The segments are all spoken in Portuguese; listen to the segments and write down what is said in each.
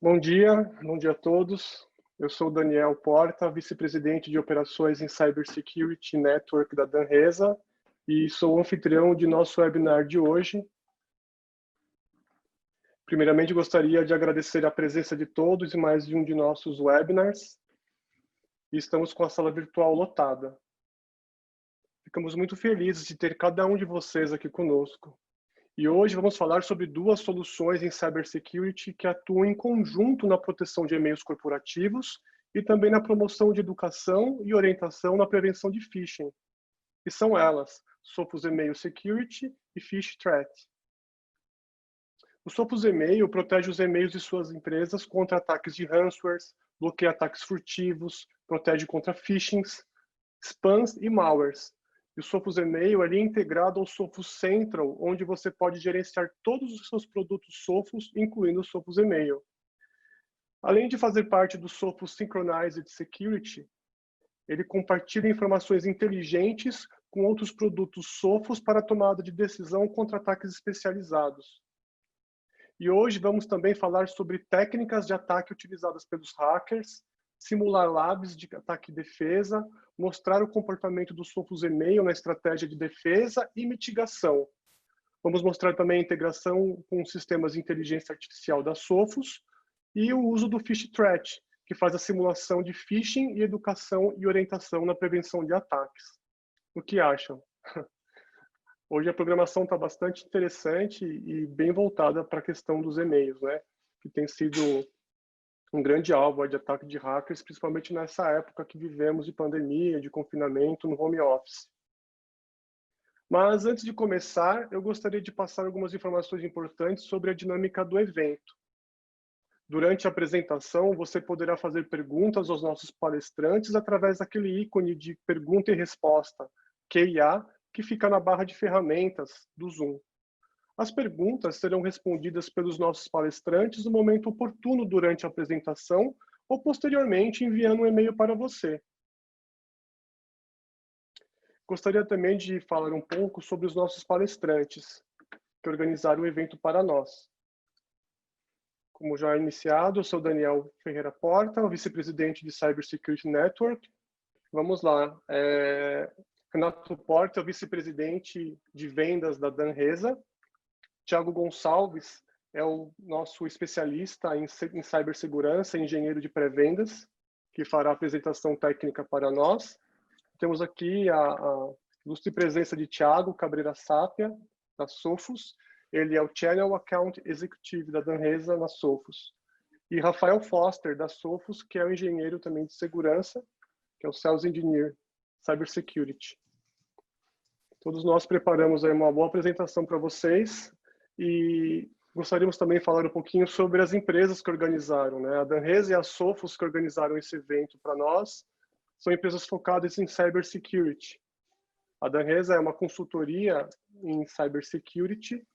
Bom dia a todos. Eu sou o Daniel Porta, vice-presidente de operações em Cybersecurity Network da Danresa e sou o anfitrião de nosso webinar de hoje. Primeiramente, gostaria de agradecer a presença de todos em mais de um de nossos webinars. E estamos com a sala virtual lotada. Ficamos muito felizes de ter cada um de vocês aqui conosco. E hoje vamos falar sobre duas soluções em cybersecurity que atuam em conjunto na proteção de e-mails corporativos e também na promoção de educação e orientação na prevenção de phishing. E são elas, Sophos Email Security e PhishThreat. O Sophos Email protege os e-mails de suas empresas contra ataques de ransomware, bloqueia ataques furtivos, protege contra phishings, spams e malwares. E o Sophos Email é integrado ao Sophos Central, onde você pode gerenciar todos os seus produtos Sophos, incluindo o Sophos Email. Além de fazer parte do Sophos Synchronized Security, ele compartilha informações inteligentes com outros produtos Sophos para a tomada de decisão contra ataques especializados. E hoje vamos também falar sobre técnicas de ataque utilizadas pelos hackers, simular labs de ataque e defesa, mostrar o comportamento do Sophos Email na estratégia de defesa e mitigação. Vamos mostrar também a integração com sistemas de inteligência artificial da Sophos e o uso do PhishThreat, que faz a simulação de phishing e educação e orientação na prevenção de ataques. O que acham? Hoje a programação está bastante interessante e bem voltada para a questão dos e-mails, né? Que tem sido um grande alvo de ataque de hackers, principalmente nessa época que vivemos de pandemia, de confinamento no home office. Mas antes de começar, eu gostaria de passar algumas informações importantes sobre a dinâmica do evento. Durante a apresentação, você poderá fazer perguntas aos nossos palestrantes através daquele ícone de pergunta e resposta, QIA, que fica na barra de ferramentas do Zoom. As perguntas serão respondidas pelos nossos palestrantes no momento oportuno durante a apresentação ou posteriormente enviando um e-mail para você. Gostaria também de falar um pouco sobre os nossos palestrantes que organizaram o evento para nós. Como já iniciado, eu sou Daniel Ferreira Porta, o vice-presidente de Cybersecurity Network. Vamos lá. Renato Porta é o vice-presidente de vendas da Danresa. Tiago Gonçalves é o nosso especialista em cibersegurança, engenheiro de pré-vendas, que fará a apresentação técnica para nós. Temos aqui a ilustre presença de Tiago Cabreira Sápia, da Sophos. Ele é o Channel Account Executive da Danresa na Sophos. E Rafael Foster, da Sophos, que é o engenheiro também de segurança, que é o Sales Engineer Cybersecurity. Todos nós preparamos aí uma boa apresentação para vocês e gostaríamos também de falar um pouquinho sobre as empresas que organizaram, né? A Danresa e a Sophos que organizaram esse evento para nós são empresas focadas em cybersecurity. A Danresa é uma consultoria em cybersecurity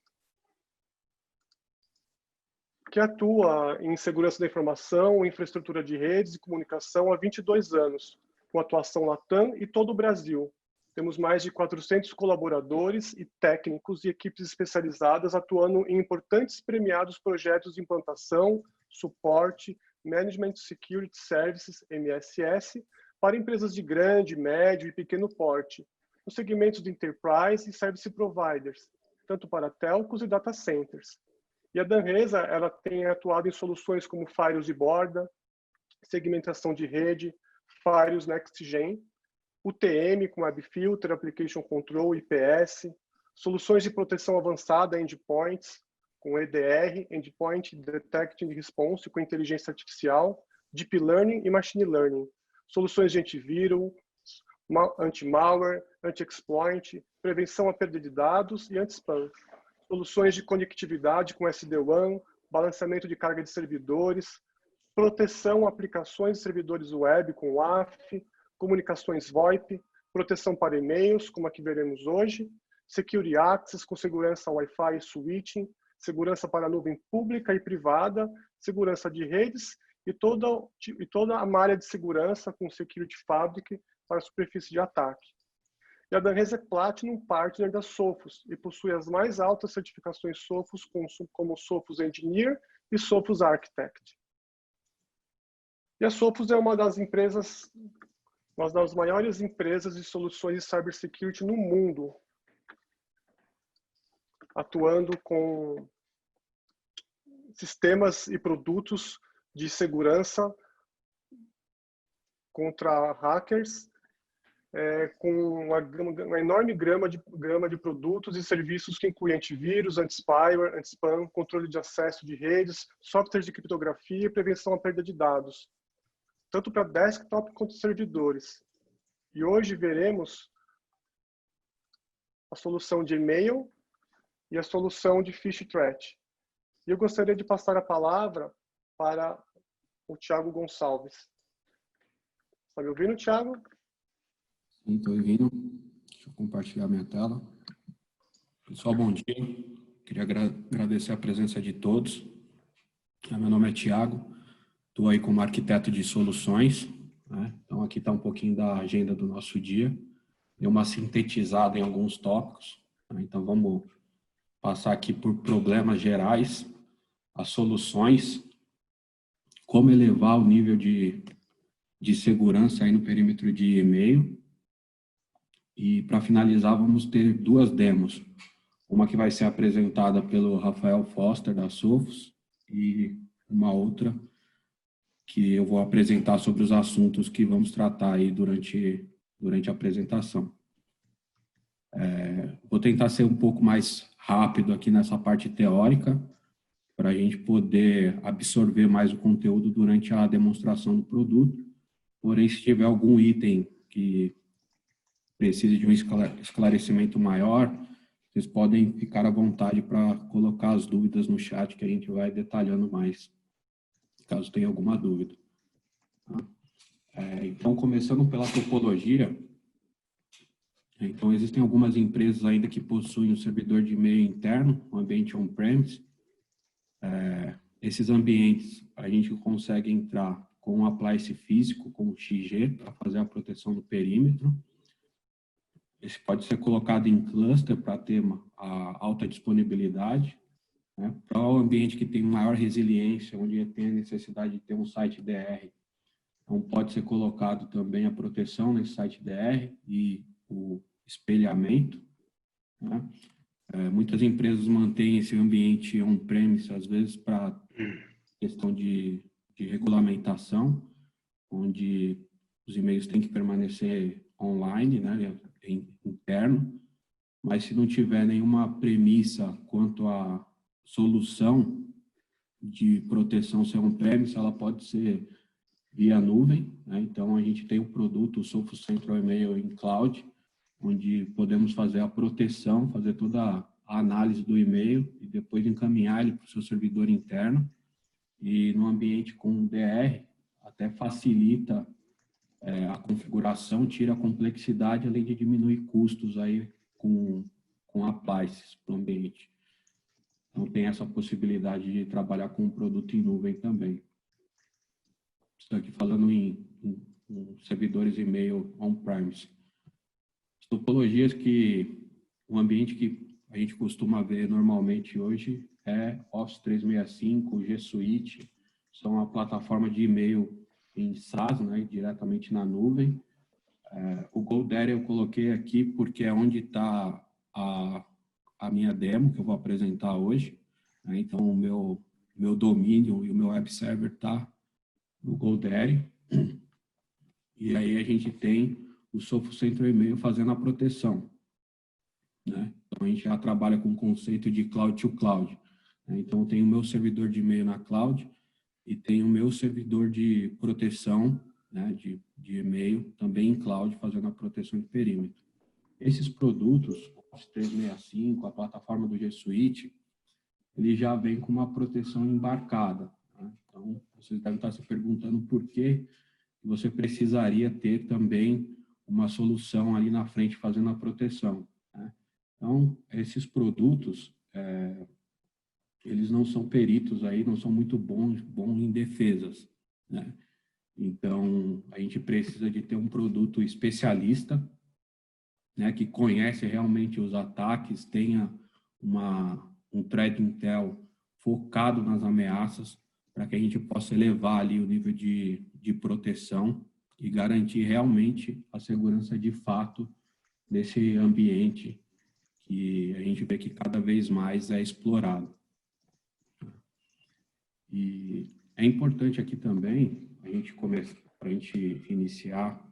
que atua em segurança da informação, infraestrutura de redes e comunicação há 22 anos, com atuação Latam e todo o Brasil. Temos mais de 400 colaboradores e técnicos e equipes especializadas atuando em importantes premiados projetos de implantação, suporte, Management Security Services, MSS, para empresas de grande, médio e pequeno porte, nos segmentos de Enterprise e Service Providers, tanto para telcos e data centers. E a Danresa, ela tem atuado em soluções como firewalls de borda, segmentação de rede, firewalls Next Gen, UTM com Web Filter, Application Control, IPS, soluções de proteção avançada endpoints, com EDR, Endpoint Detect and Response, com inteligência artificial, Deep Learning e Machine Learning, soluções de antivírus, anti-malware, anti-exploit, prevenção à perda de dados e anti-spam, soluções de conectividade com SD-WAN, balanceamento de carga de servidores, proteção a aplicações e servidores web com WAF, comunicações VoIP, proteção para e-mails, como a que veremos hoje, Security Access com segurança Wi-Fi e switching, segurança para a nuvem pública e privada, segurança de redes e toda a malha de segurança com Security Fabric para a superfície de ataque. E a Danresa é Platinum Partner da Sophos e possui as mais altas certificações Sophos, como Sophos Engineer e Sophos Architect. E a Sophos é uma das maiores empresas de soluções de cybersecurity no mundo, atuando com sistemas e produtos de segurança contra hackers, com uma enorme gama de produtos e serviços que incluem antivírus, anti-spyware, anti-spam, controle de acesso de redes, softwares de criptografia e prevenção à perda de dados, tanto para desktop quanto servidores. E hoje veremos a solução de e-mail e a solução de phish threat. E eu gostaria de passar a palavra para o Thiago Gonçalves. Está me ouvindo, Thiago? Sim, estou ouvindo. Deixa eu compartilhar minha tela. Pessoal, bom dia. Queria agradecer a presença de todos. Meu nome é Thiago, estou aí como arquiteto de soluções, né? Então, aqui está um pouquinho da agenda do nosso dia. Deu uma sintetizada em alguns tópicos, né? Então, vamos passar aqui por problemas gerais, as soluções, como elevar o nível de segurança aí no perímetro de e-mail. E, para finalizar, vamos ter duas demos. Uma que vai ser apresentada pelo Rafael Foster, da Sophos, e uma outra que eu vou apresentar sobre os assuntos que vamos tratar aí durante a apresentação. Vou tentar ser um pouco mais rápido aqui nessa parte teórica, para a gente poder absorver mais o conteúdo durante a demonstração do produto. Porém, se tiver algum item que precise de um esclarecimento maior, vocês podem ficar à vontade para colocar as dúvidas no chat, que a gente vai detalhando mais, caso tenha alguma dúvida. Então, começando pela topologia, então existem algumas empresas ainda que possuem um servidor de e-mail interno, um ambiente on-premise. Esses ambientes a gente consegue entrar com um appliance físico, com o XG, para fazer a proteção do perímetro. Esse pode ser colocado em cluster para ter a alta disponibilidade, né? Para o ambiente que tem maior resiliência, onde tem a necessidade de ter um site DR, então pode ser colocado também a proteção nesse site DR e o espelhamento, né? Muitas empresas mantêm esse ambiente on-premise, às vezes para questão de regulamentação, onde os e-mails têm que permanecer online, né, interno, mas se não tiver nenhuma premissa quanto à solução de proteção ser on-premise, ela pode ser via nuvem, né? Então a gente tem um produto, o Sophos Central Email em Cloud, onde podemos fazer a proteção, fazer toda a análise do e-mail e depois encaminhar ele para o seu servidor interno. E no ambiente com DR, até facilita a configuração, tira a complexidade, além de diminuir custos aí com appliances para o ambiente. Então, tem essa possibilidade de trabalhar com um produto em nuvem também. Estou aqui falando em servidores e-mail on-premise. As topologias o ambiente que a gente costuma ver normalmente hoje é Office 365, G Suite, são a plataforma de e-mail em SaaS, né, diretamente na nuvem. O GoDaddy eu coloquei aqui porque é onde está a minha demo que eu vou apresentar hoje, né? Então, o meu domínio e o meu web server está no GoDaddy. E aí a gente tem o Sophos Central Email fazendo a proteção, né? Então, a gente já trabalha com o conceito de cloud to cloud, né? Então, eu tenho o meu servidor de e-mail na cloud e tenho o meu servidor de proteção, né, de e-mail também em cloud, fazendo a proteção de perímetro. Esses produtos, o Office 365, a plataforma do G Suite, ele já vem com uma proteção embarcada, né? Então, vocês devem estar se perguntando por que você precisaria ter também uma solução ali na frente fazendo a proteção, né? Então, esses produtos, eles não são peritos aí, não são muito bons em defesas, né? Então, a gente precisa de ter um produto especialista, né, que conhece realmente os ataques, tenha um threat intel focado nas ameaças, para que a gente possa elevar ali o nível de proteção e garantir realmente a segurança de fato desse ambiente que a gente vê que cada vez mais é explorado. E é importante aqui também, para a gente iniciar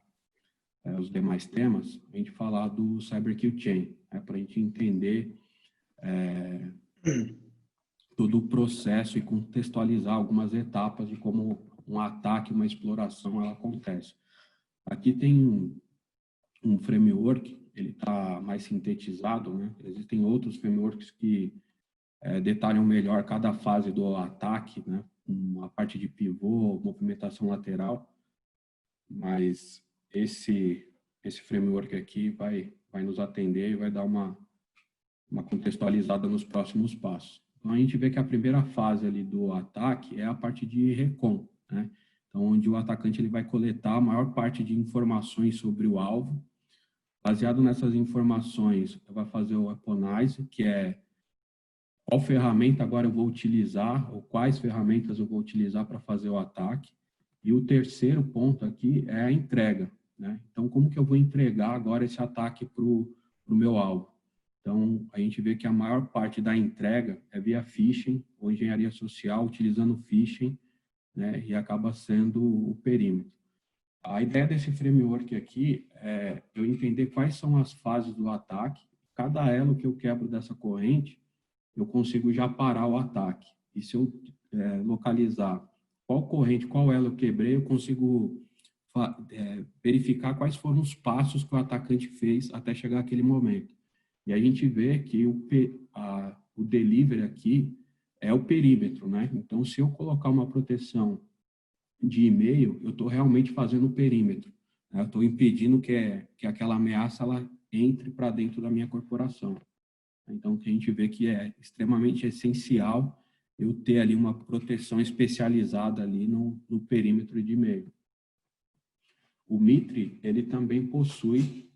os demais temas, a gente falar do CyberKill Chain, para a gente entender todo o processo e contextualizar algumas etapas de como um ataque, uma exploração, ela acontece. Aqui tem um framework, ele está mais sintetizado, né? Existem outros frameworks que detalham melhor cada fase do ataque, né? A parte de pivô, movimentação lateral, mas esse framework aqui vai nos atender e vai dar uma contextualizada nos próximos passos. Então, a gente vê que a primeira fase ali do ataque é a parte de recon, né? Então, onde o atacante ele vai coletar a maior parte de informações sobre o alvo. Baseado nessas informações, vai fazer o weaponize, que é qual ferramenta agora eu vou utilizar, ou quais ferramentas eu vou utilizar para fazer o ataque. E o terceiro ponto aqui é a entrega, né? Então, como que eu vou entregar agora esse ataque para o meu alvo? Então, a gente vê que a maior parte da entrega é via phishing ou engenharia social, utilizando phishing, né? E acaba sendo o perímetro. A ideia desse framework aqui é eu entender quais são as fases do ataque. Cada elo que eu quebro dessa corrente, eu consigo já parar o ataque. E se eu localizar qual corrente, qual elo eu quebrei, eu consigo verificar quais foram os passos que o atacante fez até chegar àquele momento. E a gente vê que o delivery aqui é o perímetro, né? Então, se eu colocar uma proteção de e-mail, eu estou realmente fazendo o perímetro, né? Eu estou impedindo que aquela ameaça ela entre para dentro da minha corporação. Então, a gente vê que é extremamente essencial eu ter ali uma proteção especializada ali no perímetro de e-mail. O Mitre, ele também possui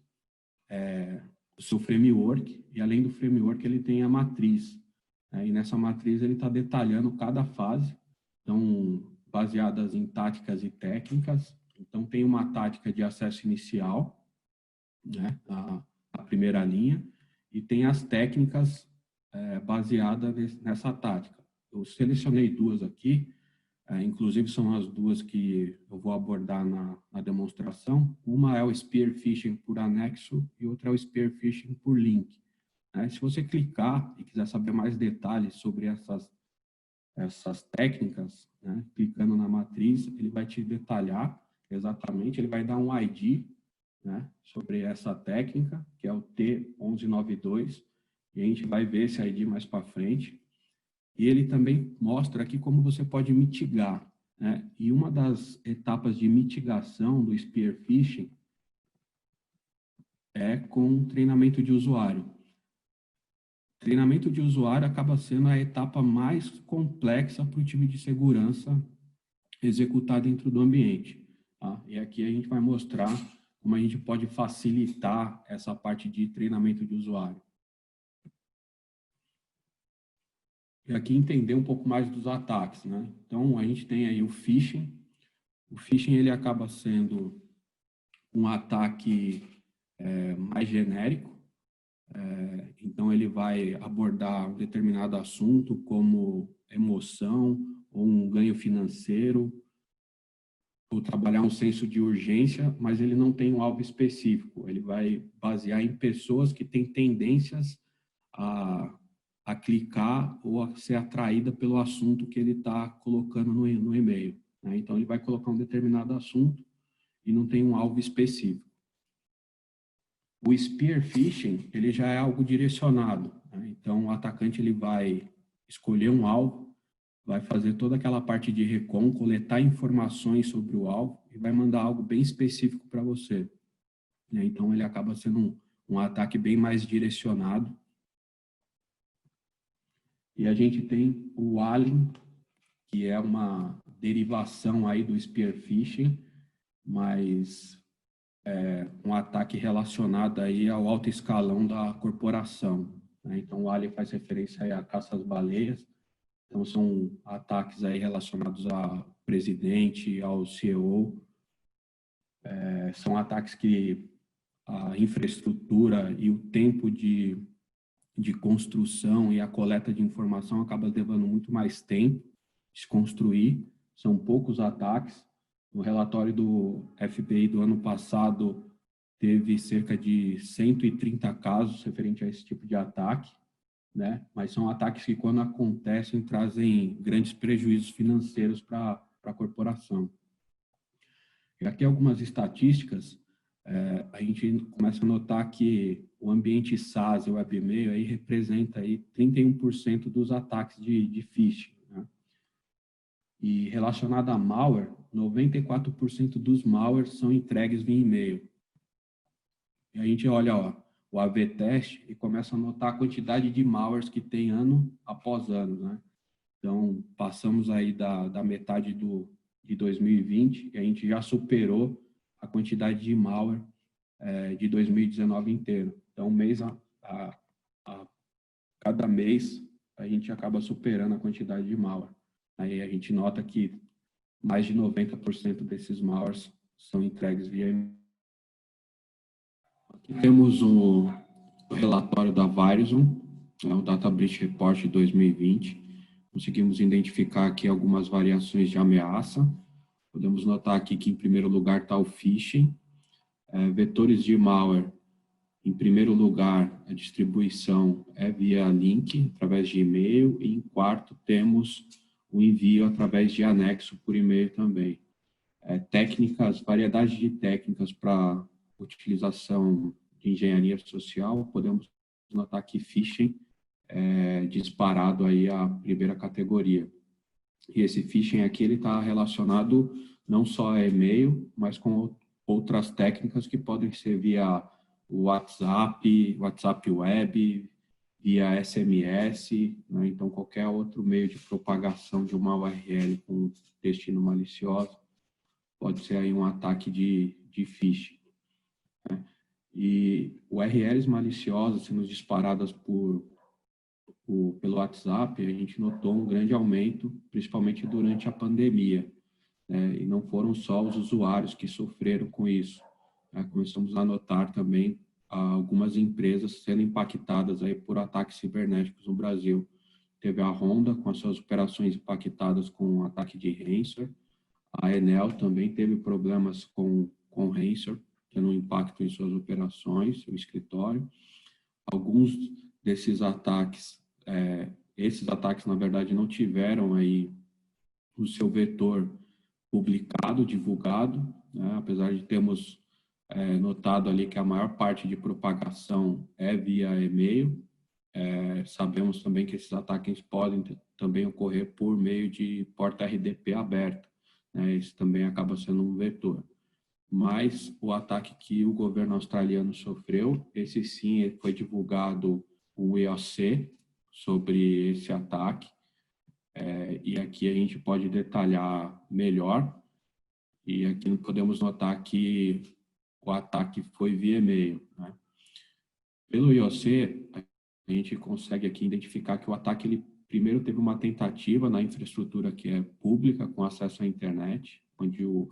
o seu framework, e além do framework, ele tem a matriz. Né? E nessa matriz ele está detalhando cada fase, então, baseadas em táticas e técnicas. Então, tem uma tática de acesso inicial, né? a primeira linha, e tem as técnicas baseadas nessa tática. Eu selecionei duas aqui, inclusive são as duas que eu vou abordar na demonstração. Uma é o Spear Phishing por anexo e outra é o Spear Phishing por link. Se você clicar e quiser saber mais detalhes sobre essas técnicas, né, clicando na matriz, ele vai te detalhar exatamente, ele vai dar um ID, né, sobre essa técnica, que é o T1192, e a gente vai ver esse ID mais para frente. E ele também mostra aqui como você pode mitigar, né? E uma das etapas de mitigação do Spear Phishing é com treinamento de usuário. Treinamento de usuário acaba sendo a etapa mais complexa para o time de segurança executar dentro do ambiente. Tá? E aqui a gente vai mostrar como a gente pode facilitar essa parte de treinamento de usuário. E aqui entender um pouco mais dos ataques, né? Então, a gente tem aí o phishing. O phishing, ele acaba sendo um ataque mais genérico. Então, ele vai abordar um determinado assunto, como emoção, ou um ganho financeiro, ou trabalhar um senso de urgência, mas ele não tem um alvo específico. Ele vai basear em pessoas que têm tendências a clicar ou a ser atraída pelo assunto que ele está colocando no e-mail. Né? Então, ele vai colocar um determinado assunto e não tem um alvo específico. O Spear Phishing, ele já é algo direcionado. Né? Então, o atacante ele vai escolher um alvo, vai fazer toda aquela parte de recon, coletar informações sobre o alvo e vai mandar algo bem específico para você. Né? Então, ele acaba sendo um ataque bem mais direcionado. E a gente tem o Alien, que é uma derivação aí do Spear Phishing, mas um ataque relacionado aí ao alto escalão da corporação. Né? Então, o Alien faz referência aí à caça às baleias. Então, são ataques aí relacionados ao presidente, ao CEO. São ataques que a infraestrutura e o tempo de construção e a coleta de informação acaba levando muito mais tempo de se construir. São poucos ataques. No relatório do FBI do ano passado, teve cerca de 130 casos referente a esse tipo de ataque, né? Mas são ataques que, quando acontecem, trazem grandes prejuízos financeiros para a corporação. E aqui algumas estatísticas, a gente começa a notar que o ambiente SaaS e webmail aí representa aí 31% dos ataques de phishing, né? E relacionado a malware, 94% dos malwares são entregues via e-mail. E a gente olha, ó, o AV-Test e começa a notar a quantidade de malwares que tem ano após ano, né? Então, passamos aí da metade de 2020 e a gente já superou a quantidade de malware de 2019 inteiro. Então, cada mês, a gente acaba superando a quantidade de malware. Aí a gente nota que mais de 90% desses malwares são entregues via e-mail. Aqui temos o relatório da Verizon, o Data Breach Report de 2020. Conseguimos identificar aqui algumas variações de ameaça. Podemos notar aqui que, em primeiro lugar, está o phishing. Vetores de malware, em primeiro lugar, a distribuição é via link, através de e-mail. E, em quarto, temos o envio através de anexo por e-mail também. Variedade de técnicas para utilização de engenharia social. Podemos notar que phishing disparado aí a primeira categoria. E esse phishing aqui, ele está relacionado não só a e-mail, mas com outras técnicas que podem ser via WhatsApp web, via SMS, né? Então, qualquer outro meio de propagação de uma URL com destino malicioso pode ser aí um ataque de phishing, né? E URLs maliciosas sendo disparadas pelo WhatsApp, a gente notou um grande aumento, principalmente durante a pandemia, né? E não foram só os usuários que sofreram com isso, né? Começamos a notar também algumas empresas sendo impactadas aí por ataques cibernéticos no Brasil. Teve a Honda com as suas operações impactadas com o ataque de ransomware. A Enel também teve problemas com ransomware, tendo um impacto em suas operações, seu escritório. Alguns desses ataques, esses ataques, na verdade, não tiveram aí o seu vetor publicado, divulgado, né? Apesar de termos notado ali que a maior parte de propagação é via e-mail. Sabemos também que esses ataques podem também ocorrer por meio de porta RDP aberta, né? Isso também acaba sendo um vetor. Mas o ataque que o governo australiano sofreu, esse sim foi divulgado um IOC sobre esse ataque, e aqui a gente pode detalhar melhor, e aqui podemos notar que o ataque foi via e-mail, né? Pelo IOC, a gente consegue aqui identificar que o ataque, ele primeiro teve uma tentativa na infraestrutura que é pública, com acesso à internet, onde o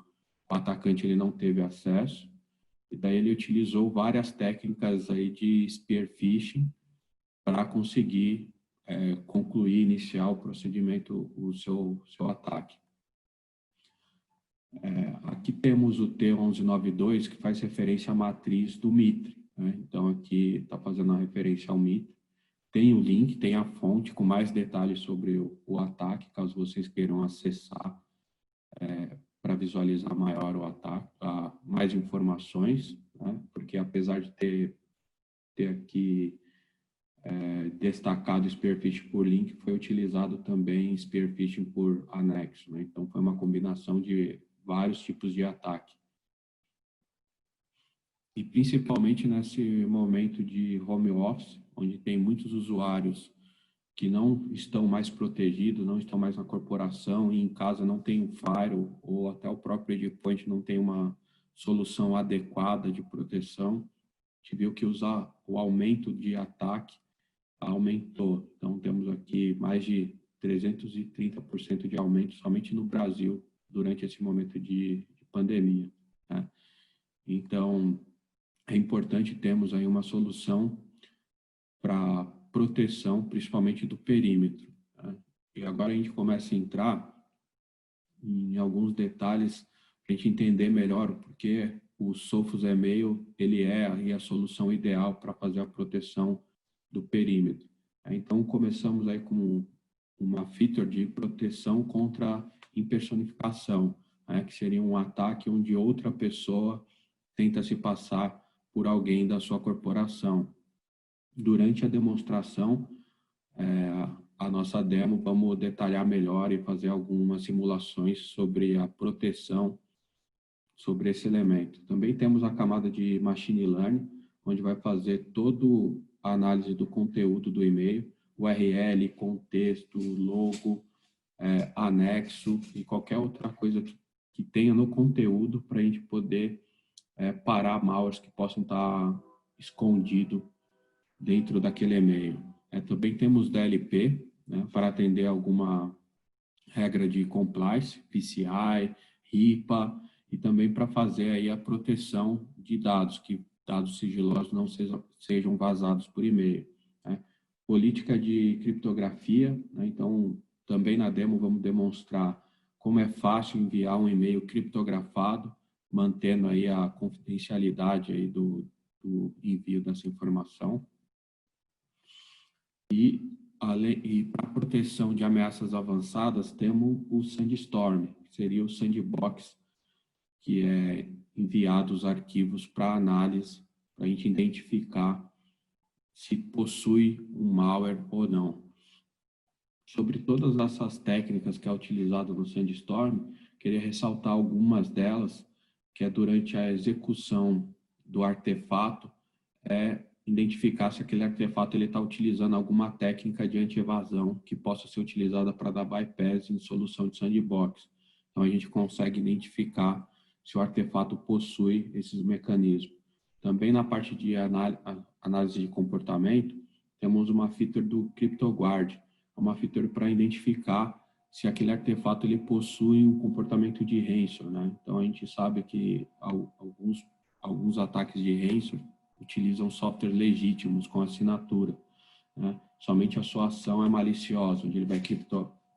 atacante ele não teve acesso, e daí ele utilizou várias técnicas aí de spear phishing para conseguir concluir, iniciar o procedimento, o seu ataque. Aqui temos o T1192, que faz referência à matriz do Mitre, né? Então, aqui está fazendo a referência ao Mitre. Tem o link, tem a fonte com mais detalhes sobre o ataque, caso vocês queiram acessar para visualizar maior o ataque, mais informações, né? Porque apesar de ter aqui destacado Spear Phishing por link, foi utilizado também Spear Phishing por anexo, né? Então, foi uma combinação de vários tipos de ataque. E principalmente nesse momento de home office, onde tem muitos usuários que não estão mais protegidos, não estão mais na corporação e em casa não tem um firewall ou até o próprio endpoint não tem uma solução adequada de proteção, a gente viu que o aumento de ataque aumentou. Então, temos aqui mais de 330% de aumento somente no Brasil durante esse momento de pandemia, né? Então, é importante termos aí uma solução para proteção, principalmente do perímetro, né? E agora a gente começa a entrar em alguns detalhes para a gente entender melhor porque o Sophos e-mail ele é aí a solução ideal para fazer a proteção do perímetro. Então, começamos aí com uma feature de proteção contra impersonificação, né, que seria um ataque onde outra pessoa tenta se passar por alguém da sua corporação. Durante a demonstração, a nossa demo, vamos detalhar melhor e fazer algumas simulações sobre a proteção sobre esse elemento. Também temos a camada de Machine Learning, onde vai fazer toda a análise do conteúdo do e-mail, URL, contexto, logo, anexo e qualquer outra coisa que tenha no conteúdo para a gente poder parar malwares que possam estar escondidos dentro daquele e-mail. Também temos DLP, né, para atender alguma regra de compliance, PCI, HIPAA, e também para fazer aí a proteção de dados, que dados sigilosos não sejam vazados por e-mail, né? Política de criptografia, né? Então, também na demo vamos demonstrar como é fácil enviar um e-mail criptografado, mantendo aí a confidencialidade aí do envio dessa informação. E para proteção de ameaças avançadas, temos o Sandstorm, que seria o sandbox, que é enviado os arquivos para análise, para a gente identificar se possui um malware ou não. Sobre todas essas técnicas que é utilizado no Sandstorm, queria ressaltar algumas delas, que é durante a execução do artefato, identificar se aquele artefato está utilizando alguma técnica de anti-evasão que possa ser utilizada para dar bypass em solução de sandbox. Então, a gente consegue identificar se o artefato possui esses mecanismos. Também na parte de análise de comportamento, temos uma feature do CryptoGuard, uma feature para identificar se aquele artefato ele possui um comportamento de ransom, né? Então, a gente sabe que alguns ataques de ransom utilizam software legítimos com assinatura, né? Somente a sua ação é maliciosa, onde ele vai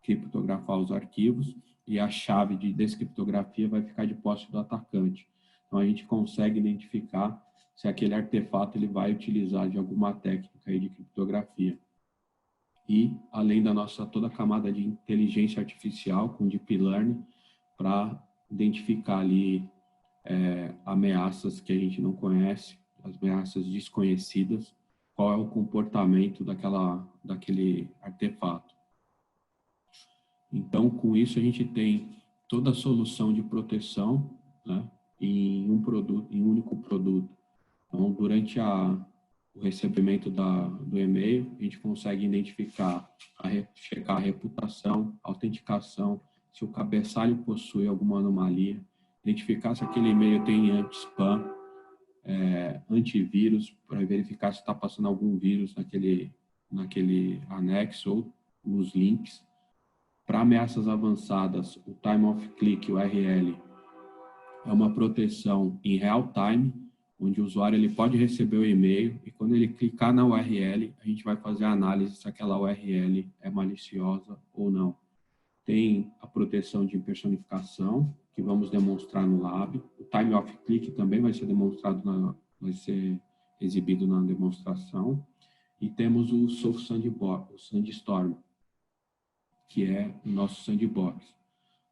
criptografar os arquivos e a chave de descriptografia vai ficar de posse do atacante. Então, a gente consegue identificar se aquele artefato ele vai utilizar de alguma técnica aí de criptografia. E, além da nossa toda a camada de inteligência artificial com Deep Learning, para identificar ali ameaças que a gente não conhece, as ameaças desconhecidas, qual é o comportamento daquele artefato. Então, com isso, a gente tem toda a solução de proteção, né, em um único produto. Então, durante o recebimento do e-mail, a gente consegue identificar, checar a reputação, autenticação, se o cabeçalho possui alguma anomalia, identificar se aquele e-mail tem anti-spam, antivírus, para verificar se está passando algum vírus naquele anexo ou nos links. Para ameaças avançadas, o time of click, o URL, é uma proteção em real time, onde o usuário ele pode receber o e-mail e quando ele clicar na URL, a gente vai fazer a análise se aquela URL é maliciosa ou não. Tem a proteção de impersonificação, que vamos demonstrar no lab. O time of click também vai ser vai ser exibido na demonstração. E temos o Sophos Sandbox, o Sandstorm, que é o nosso sandbox.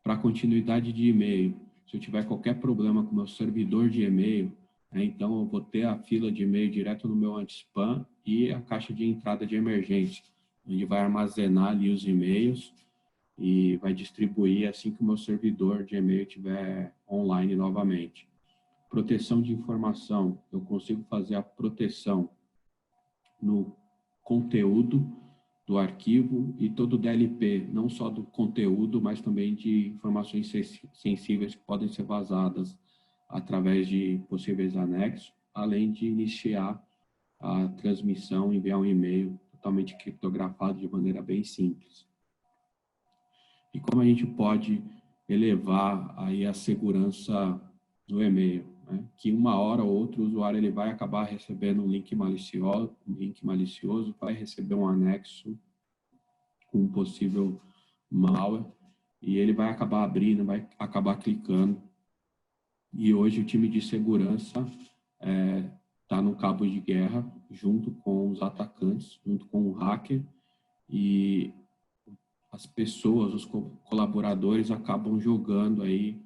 Para continuidade de e-mail, se eu tiver qualquer problema com o meu servidor de e-mail, então eu vou ter a fila de e-mail direto no meu anti-spam e a caixa de entrada de emergência, onde vai armazenar ali os e-mails e vai distribuir assim que o meu servidor de e-mail estiver online novamente. Proteção de informação, eu consigo fazer a proteção no conteúdo do arquivo e todo o DLP, não só do conteúdo, mas também de informações sensíveis que podem ser vazadas através de possíveis anexos, além de iniciar a transmissão, enviar um e-mail totalmente criptografado de maneira bem simples. e como a gente pode elevar aí a segurança do e-mail, né? Que uma hora ou outra o usuário ele vai acabar recebendo um link malicioso, vai receber um anexo com um possível malware, e ele vai acabar abrindo, vai acabar clicando. E hoje o time de segurança está no cabo de guerra, junto com os atacantes, junto com o hacker, e as pessoas, os colaboradores acabam jogando aí,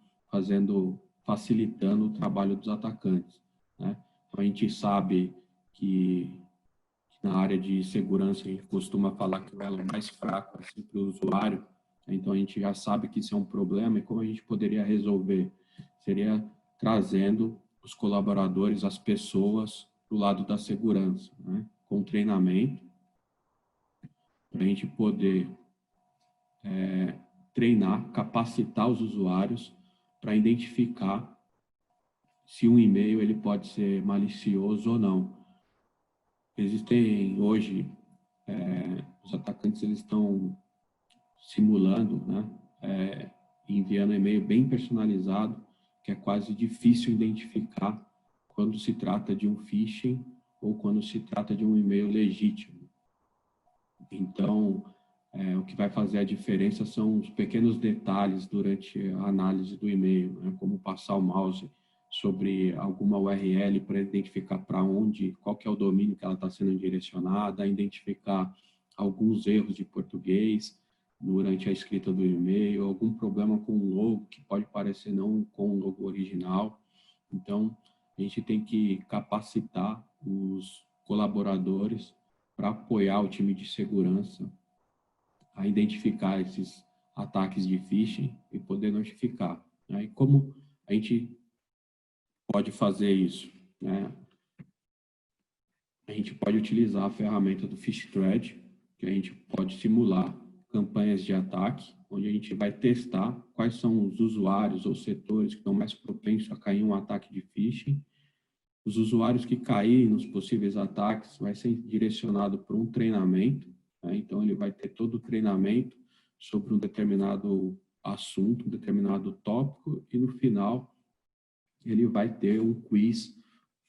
facilitando o trabalho dos atacantes, né? Então, a gente sabe que na área de segurança a gente costuma falar que o elo mais fraco é sempre o usuário, então a gente já sabe que isso é um problema, e como a gente poderia resolver? Seria trazendo os colaboradores, as pessoas do lado da segurança, né? Com treinamento, para a gente poder treinar, capacitar os usuários para identificar se um e-mail ele pode ser malicioso ou não. Existem hoje, os atacantes eles estão simulando, né, enviando e-mail bem personalizado, que é quase difícil identificar quando se trata de um phishing ou quando se trata de um e-mail legítimo. Então, o que vai fazer a diferença são os pequenos detalhes durante a análise do e-mail, né? Como passar o mouse sobre alguma URL para identificar para onde, qual que é o domínio que ela está sendo direcionada, identificar alguns erros de português durante a escrita do e-mail, algum problema com o logo que pode parecer não com o logo original. Então, a gente tem que capacitar os colaboradores para apoiar o time de segurança a identificar esses ataques de phishing e poder notificar, né? E como a gente pode fazer isso, né? A gente pode utilizar a ferramenta do PhishThread, que a gente pode simular campanhas de ataque, onde a gente vai testar quais são os usuários ou setores que estão mais propensos a cair em um ataque de phishing. Os usuários que caírem nos possíveis ataques vai ser direcionado para um treinamento, né? Então ele vai ter todo o treinamento sobre um determinado assunto, um determinado tópico, e no final ele vai ter um quiz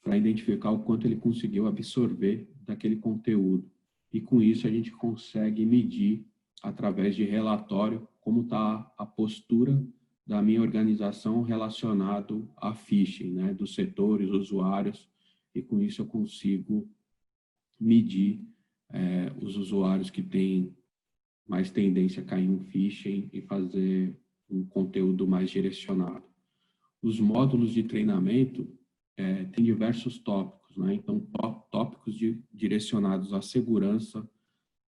para identificar o quanto ele conseguiu absorver daquele conteúdo. E com isso a gente consegue medir, através de relatório, como está a postura da minha organização relacionado a phishing, né, dos setores, usuários, e com isso eu consigo medir os usuários que têm mais tendência a cair em phishing e fazer um conteúdo mais direcionado. Os módulos de treinamento têm diversos tópicos, né? Então, tópicos direcionados à segurança,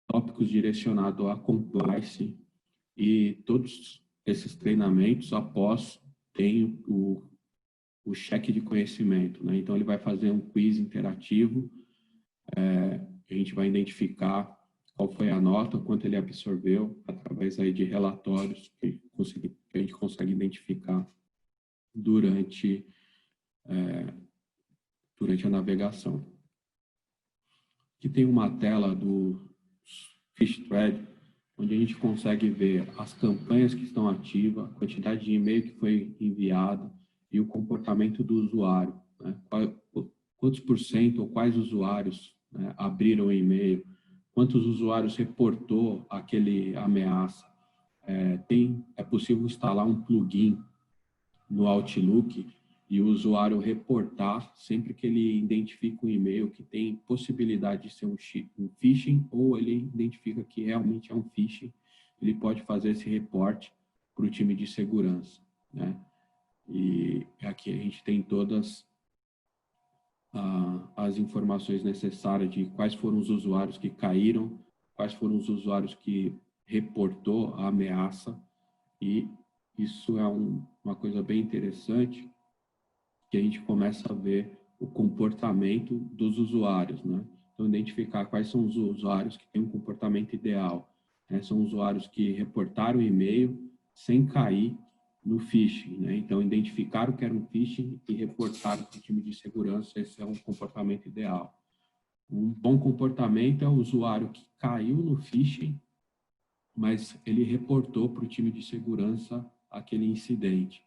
tópicos direcionados à compliance, e todos esses treinamentos, após, tem o cheque de conhecimento, né? Então, ele vai fazer um quiz interativo, a gente vai identificar qual foi a nota, quanto ele absorveu, através aí de relatórios que a gente consegue identificar durante a navegação. Aqui tem uma tela do PhishThread, onde a gente consegue ver as campanhas que estão ativas, a quantidade de e-mail que foi enviado e o comportamento do usuário, né? Quantos por cento ou quais usuários, né, abriram o e-mail, quantos usuários reportou aquele ameaça. É possível instalar um plugin no Outlook e o usuário reportar sempre que ele identifica um e-mail que tem possibilidade de ser um phishing, ou ele identifica que realmente é um phishing, ele pode fazer esse reporte para o time de segurança, né? E aqui a gente tem todas as informações necessárias de quais foram os usuários que caíram, quais foram os usuários que reportou a ameaça, e isso é uma coisa bem interessante, que a gente começa a ver o comportamento dos usuários, né? Então, identificar quais são os usuários que têm um comportamento ideal, né? São usuários que reportaram o e-mail sem cair no phishing, né? Então, identificaram que era um phishing e reportaram para o time de segurança, esse é um comportamento ideal. Um bom comportamento é o usuário que caiu no phishing mas ele reportou para o time de segurança aquele incidente.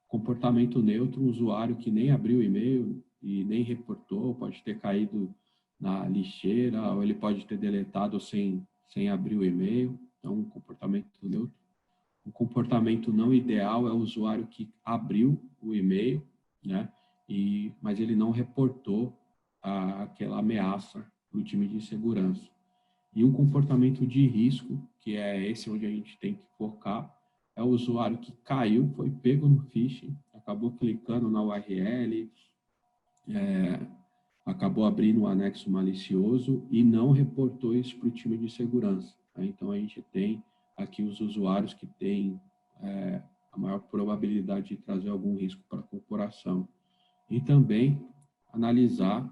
Comportamento neutro, um usuário que nem abriu o e-mail e nem reportou, pode ter caído na lixeira, ou ele pode ter deletado sem abrir o e-mail. Então, um comportamento neutro. O comportamento não ideal é o usuário que abriu o e-mail, né? Mas ele não reportou aquela ameaça para o time de segurança. E um comportamento de risco, que é esse onde a gente tem que focar, é o usuário que caiu, foi pego no phishing, acabou clicando na URL, acabou abrindo um anexo malicioso e não reportou isso para o time de segurança. Tá? Então, a gente tem aqui os usuários que têm a maior probabilidade de trazer algum risco para a corporação. E também analisar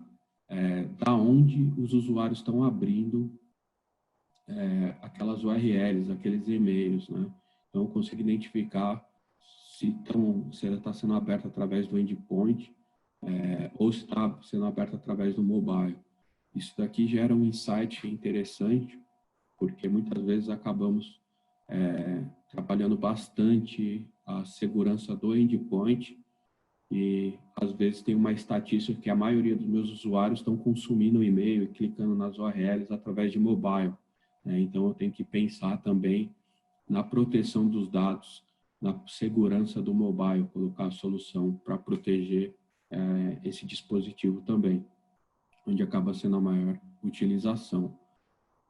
da onde os usuários estão abrindo aquelas URLs, aqueles e-mails, né? Então, eu consigo identificar se ela está sendo aberta através do endpoint ou se está sendo aberta através do mobile. Isso daqui gera um insight interessante, porque muitas vezes acabamos trabalhando bastante a segurança do endpoint e, às vezes, tem uma estatística que a maioria dos meus usuários estão consumindo o e-mail e clicando nas URLs através de mobile. Então, eu tenho que pensar também na proteção dos dados, na segurança do mobile, colocar a solução para proteger esse dispositivo também, onde acaba sendo a maior utilização.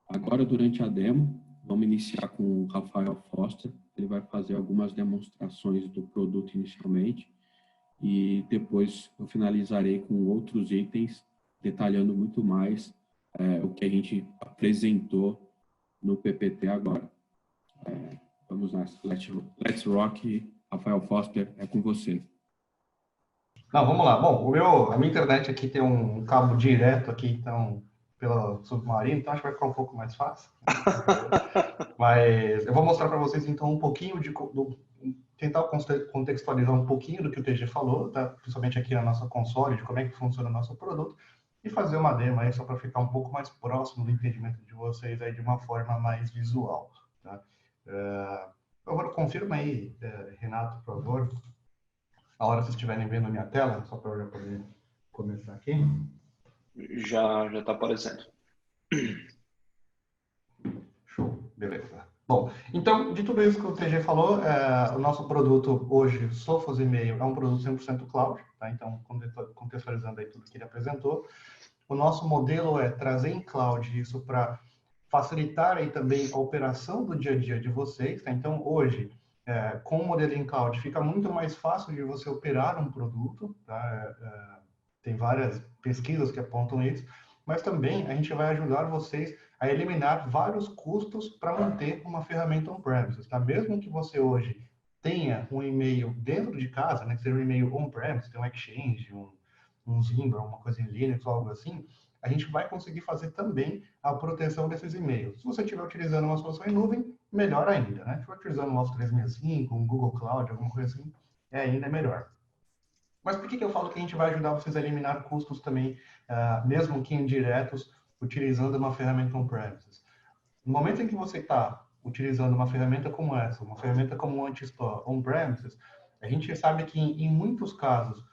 Agora, durante a demo, vamos iniciar com o Rafael Foster. Ele vai fazer algumas demonstrações do produto inicialmente e depois eu finalizarei com outros itens, detalhando muito mais o que a gente apresentou no PPT agora. Vamos lá, let's rock. Rafael Foster, é com você. Não, vamos lá. Bom, a minha internet aqui tem um cabo direto aqui, então, pelo submarino, então acho que vai ficar um pouco mais fácil. Mas eu vou mostrar para vocês, então, um pouquinho tentar contextualizar um pouquinho do que o TG falou, tá? Principalmente aqui na nossa console, de como é que funciona o nosso produto, e fazer uma demo aí só para ficar um pouco mais próximo do entendimento de vocês aí de uma forma mais visual, tá? Por favor, confirma aí, Renato, por favor, a hora que vocês estiverem vendo a minha tela, só para eu poder começar aqui. Já está aparecendo. Show, beleza. Bom, então, de tudo isso que o TG falou, o nosso produto hoje, Sophos e-mail, é um produto 100% cloud, tá? Então, contextualizando aí tudo que ele apresentou. O nosso modelo é trazer em cloud isso para facilitar aí também a operação do dia a dia de vocês, tá? Então, hoje, com o modelo em cloud, fica muito mais fácil de você operar um produto, tá? Tem várias pesquisas que apontam isso, mas também a gente vai ajudar vocês a eliminar vários custos para manter uma ferramenta on-premises, tá? Mesmo que você hoje tenha um e-mail dentro de casa, né, que seja um e-mail on-premises, tem um Exchange, um Zimbra, uma coisa em Linux ou algo assim, a gente vai conseguir fazer também a proteção desses e-mails. Se você estiver utilizando uma solução em nuvem, melhor ainda, né? Se estiver utilizando um Office 365, um Google Cloud, alguma coisa assim, ainda melhor. Mas por que eu falo que a gente vai ajudar vocês a eliminar custos também, mesmo que indiretos, utilizando uma ferramenta on-premises? No momento em que você está utilizando uma ferramenta como essa, uma ferramenta como o Anti-Spam on-premises, a gente sabe que em muitos casos,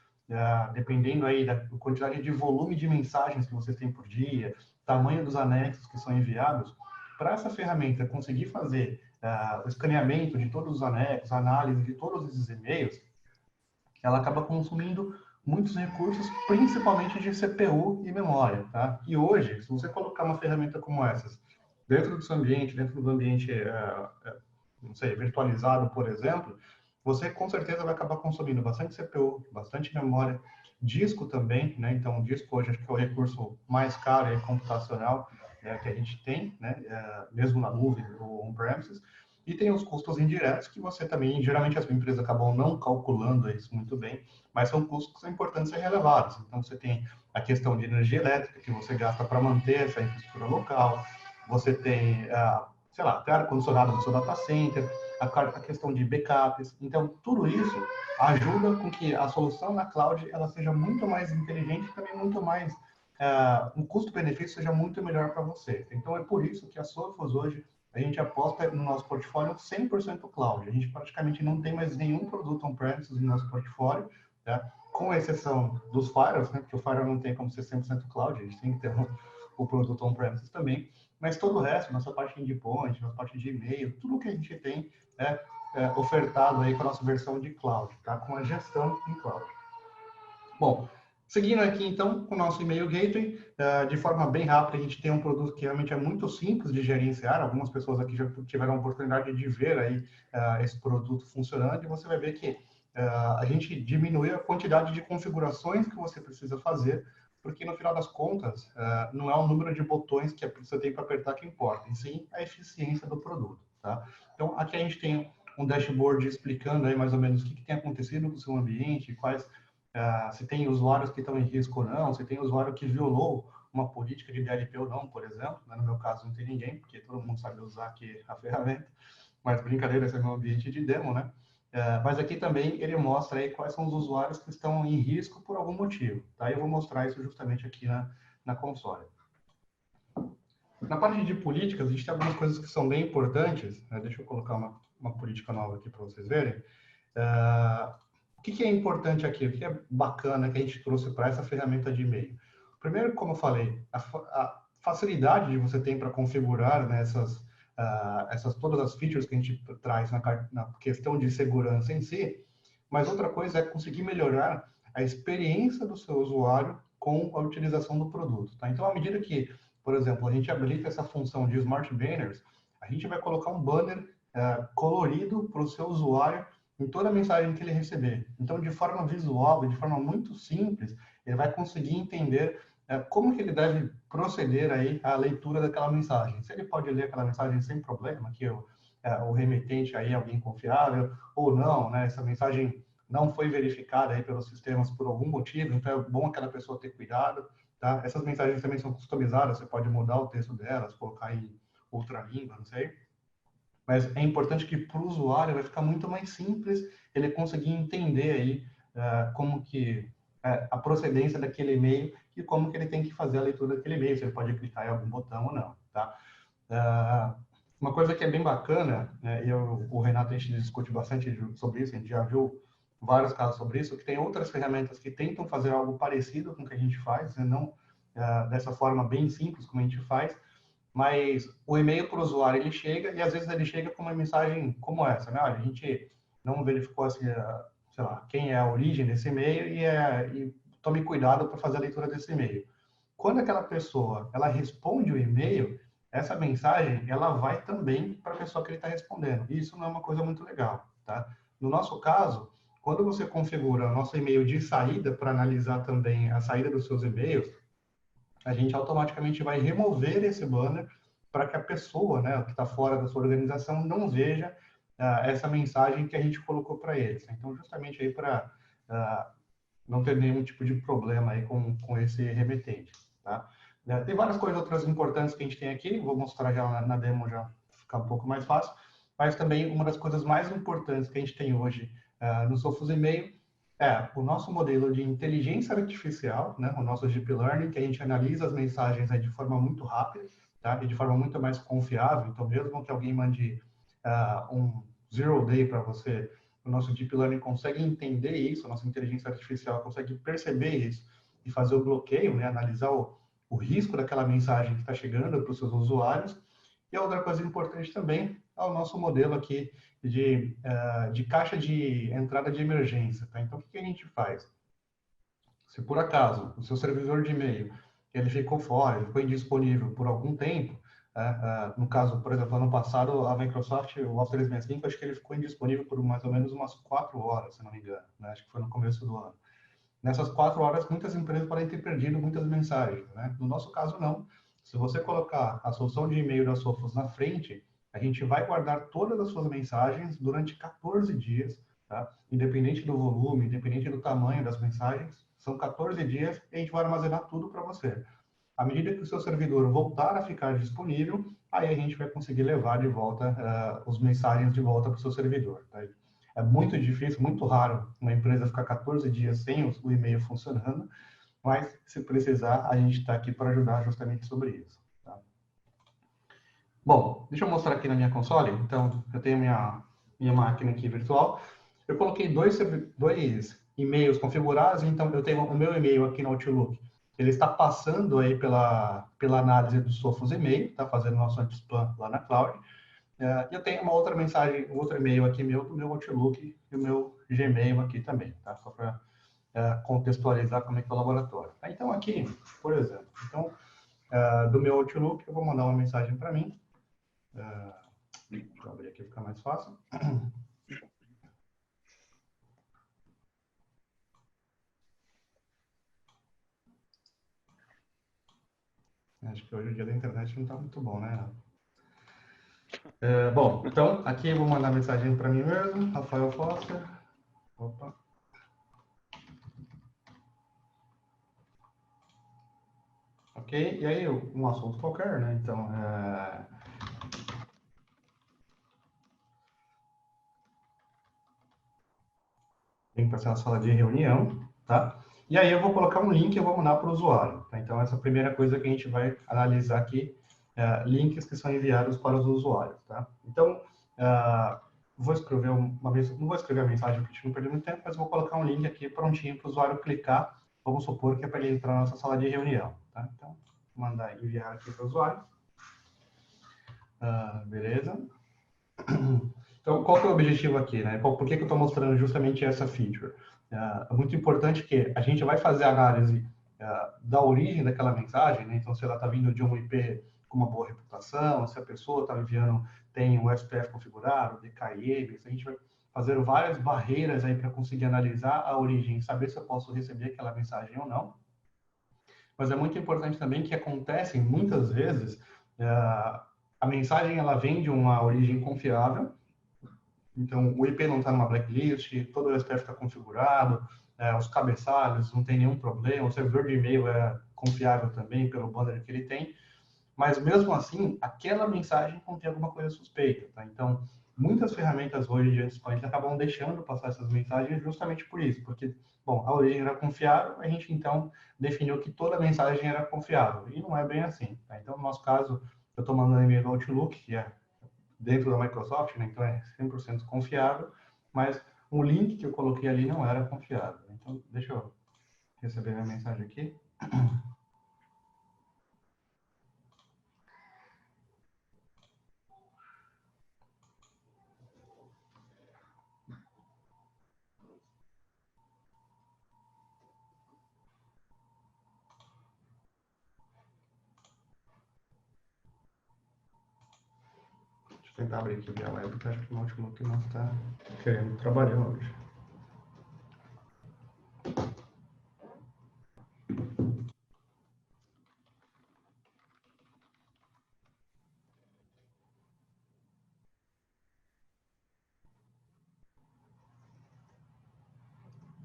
dependendo aí da quantidade de volume de mensagens que vocês têm por dia, tamanho dos anexos que são enviados, para essa ferramenta conseguir fazer o escaneamento de todos os anexos, a análise de todos esses e-mails, ela acaba consumindo muitos recursos, principalmente de CPU e memória, tá? E hoje, se você colocar uma ferramenta como essas dentro do seu ambiente, dentro do ambiente, não sei, virtualizado, por exemplo, você com certeza vai acabar consumindo bastante CPU, bastante memória, disco também, né? Então, o disco hoje acho que é o recurso mais caro e computacional que a gente tem, né? Mesmo na nuvem ou on-premises. E tem os custos indiretos que você também, geralmente as empresas acabam não calculando isso muito bem, mas são custos que são importantes ser relevados. Então, você tem a questão de energia elétrica que você gasta para manter essa infraestrutura local, você tem, sei lá, ar-condicionado no seu data center, a questão de backups. Então, tudo isso ajuda com que a solução na cloud ela seja muito mais inteligente e também muito mais, um custo-benefício seja muito melhor para você. Então, é por isso que a Sophos hoje a gente aposta no nosso portfólio 100% cloud. A gente praticamente não tem mais nenhum produto on-premises no nosso portfólio, tá? Com exceção dos firewalls, né? Porque o firewall não tem como ser 100% cloud, a gente tem que ter o produto on-premises também. Mas todo o resto, nossa parte de endpoint, nossa parte de e-mail, tudo que a gente tem é ofertado aí com a nossa versão de cloud, tá? Com a gestão em cloud. Bom, seguindo aqui então com o nosso e-mail gateway, de forma bem rápida, a gente tem um produto que realmente é muito simples de gerenciar. Algumas pessoas aqui já tiveram a oportunidade de ver aí esse produto funcionando, e você vai ver que a gente diminuiu a quantidade de configurações que você precisa fazer, porque no final das contas, não é o número de botões que você tem para apertar que importa, e sim a eficiência do produto, tá? Então, aqui a gente tem um dashboard explicando aí mais ou menos o que tem acontecido com o seu ambiente, quais se tem usuários que estão em risco ou não, se tem usuário que violou uma política de DLP ou não, por exemplo. No meu caso, não tem ninguém, porque todo mundo sabe usar aqui a ferramenta, mas brincadeira, esse é meu ambiente de demo, né? Mas aqui também ele mostra aí quais são os usuários que estão em risco por algum motivo, tá? Eu vou mostrar isso justamente aqui na console. Na parte de políticas, a gente tem algumas coisas que são bem importantes, né? Deixa eu colocar uma política nova aqui para vocês verem. O que é importante aqui? O que é bacana que a gente trouxe para essa ferramenta de e-mail? Primeiro, como eu falei, a facilidade de você tem para configurar, né, todas as features que a gente traz na questão de segurança em si, mas outra coisa é conseguir melhorar a experiência do seu usuário com a utilização do produto, tá? Então, à medida que, por exemplo, a gente habilita essa função de Smart Banners, a gente vai colocar um banner colorido para o seu usuário em toda a mensagem que ele receber. Então, de forma visual e de forma muito simples, ele vai conseguir entender como que ele deve proceder aí à leitura daquela mensagem. Se ele pode ler aquela mensagem sem problema, que o remetente aí é alguém confiável, ou não, né? Essa mensagem não foi verificada aí pelos sistemas por algum motivo, então é bom aquela pessoa ter cuidado, tá? Essas mensagens também são customizadas, você pode mudar o texto delas, colocar em outra língua, não sei. Mas é importante que para o usuário vai ficar muito mais simples ele conseguir entender aí como que a procedência daquele e-mail e como que ele tem que fazer a leitura daquele e-mail, se ele pode clicar em algum botão ou não, tá? Uma coisa que é bem bacana, né, e o Renato, a gente discute bastante sobre isso, a gente já viu vários casos sobre isso, que tem outras ferramentas que tentam fazer algo parecido com o que a gente faz, né, não dessa forma bem simples como a gente faz, mas o e-mail para o usuário, ele chega, e às vezes ele chega com uma mensagem como essa, né? Olha, a gente não verificou, assim, sei lá, quem é a origem desse e-mail e tome cuidado para fazer a leitura desse e-mail. Quando aquela pessoa, ela responde o e-mail, essa mensagem, ela vai também para a pessoa que ele está respondendo. E isso não é uma coisa muito legal, tá? No nosso caso, quando você configura o nosso e-mail de saída para analisar também a saída dos seus e-mails, a gente automaticamente vai remover esse banner para que a pessoa, né, que está fora da sua organização, não veja essa mensagem que a gente colocou para eles. Então, justamente aí para não ter nenhum tipo de problema aí com esse remetente, tá? Tem várias coisas outras importantes que a gente tem aqui, vou mostrar já na demo, já ficar um pouco mais fácil, mas também uma das coisas mais importantes que a gente tem hoje no Sophos e-mail é o nosso modelo de inteligência artificial, né, o nosso Deep Learning, que a gente analisa as mensagens aí de forma muito rápida, tá, e de forma muito mais confiável. Então, mesmo que alguém mande um zero day para você, o nosso Deep Learning consegue entender isso, a nossa inteligência artificial consegue perceber isso e fazer o bloqueio, né, analisar o risco daquela mensagem que está chegando para os seus usuários. E a outra coisa importante também é o nosso modelo aqui de caixa de entrada de emergência. Tá? Então, o que a gente faz? Se por acaso o seu servidor de e-mail ele ficou fora, ele ficou indisponível por algum tempo, no caso, por exemplo, ano passado, a Microsoft, o Office 365, acho que ele ficou indisponível por mais ou menos umas 4 horas, se não me engano. Né? Acho que foi no começo do ano. Nessas 4 horas, muitas empresas podem ter perdido muitas mensagens. Né? No nosso caso, não. Se você colocar a solução de e-mail da Sophos na frente, a gente vai guardar todas as suas mensagens durante 14 dias, tá? Independente do volume, independente do tamanho das mensagens, são 14 dias e a gente vai armazenar tudo para você. À medida que o seu servidor voltar a ficar disponível, aí a gente vai conseguir levar de volta as mensagens de volta para o seu servidor. Tá? É muito difícil, muito raro uma empresa ficar 14 dias sem o e-mail funcionando, mas se precisar, a gente está aqui para ajudar justamente sobre isso. Tá? Bom, deixa eu mostrar aqui na minha console. Então, eu tenho minha máquina aqui virtual. Eu coloquei dois e-mails configurados, então eu tenho o meu e-mail aqui no Outlook. Ele está passando aí pela análise do Sophos e-mail, está fazendo nosso anti-spam lá na cloud. E eu tenho uma outra mensagem, um outro e-mail aqui meu, do meu Outlook e o meu Gmail aqui também, tá? Só para contextualizar como é que é o laboratório. Então aqui, por exemplo, então, do meu Outlook eu vou mandar uma mensagem para mim. Deixa eu abrir aqui, fica mais fácil. Acho que hoje o dia da internet não está muito bom, né? Bom, então aqui eu vou mandar mensagem para mim mesmo, Rafael Foster. Opa. Ok, e aí um assunto qualquer, né? Então, tem que passar na sala de reunião, tá? E aí eu vou colocar um link e eu vou mandar para o usuário. Tá? Então, essa é a primeira coisa que a gente vai analisar aqui, links que são enviados para os usuários, tá? Então, vou escrever uma vez, não vou escrever a mensagem para a gente não perder muito tempo, mas vou colocar um link aqui prontinho para o usuário clicar. Vamos supor que é para ele entrar na nossa sala de reunião, tá? Então, vou mandar enviar aqui para o usuário. Beleza? Então, qual que é o objetivo aqui, né? Por que eu estou mostrando justamente essa feature? É muito importante que a gente vai fazer a análise da origem daquela mensagem, né? Então, se ela está vindo de um IP com uma boa reputação, se a pessoa está enviando, tem o SPF configurado, DKIM, a gente vai fazer várias barreiras aí para conseguir analisar a origem, saber se eu posso receber aquela mensagem ou não. Mas é muito importante também que acontecem muitas vezes a mensagem ela vem de uma origem confiável. Então, o IP não está numa blacklist, todo o SPF está configurado, os cabeçalhos não tem nenhum problema, o servidor de e-mail é confiável também pelo banner que ele tem, mas mesmo assim, aquela mensagem contém alguma coisa suspeita, tá? Então, muitas ferramentas hoje de anti-spam acabam deixando passar essas mensagens justamente por isso, porque, bom, a origem era confiável, a gente então definiu que toda mensagem era confiável, e não é bem assim, tá? Então, no nosso caso, eu estou mandando e-mail do Outlook, que é dentro da Microsoft, né? Então é 100% confiável, mas o link que eu coloquei ali não era confiável. Então, deixa eu receber minha mensagem aqui. Deixa eu tentar abrir aqui via web, porque acho que o Notebook não está querendo trabalhar hoje.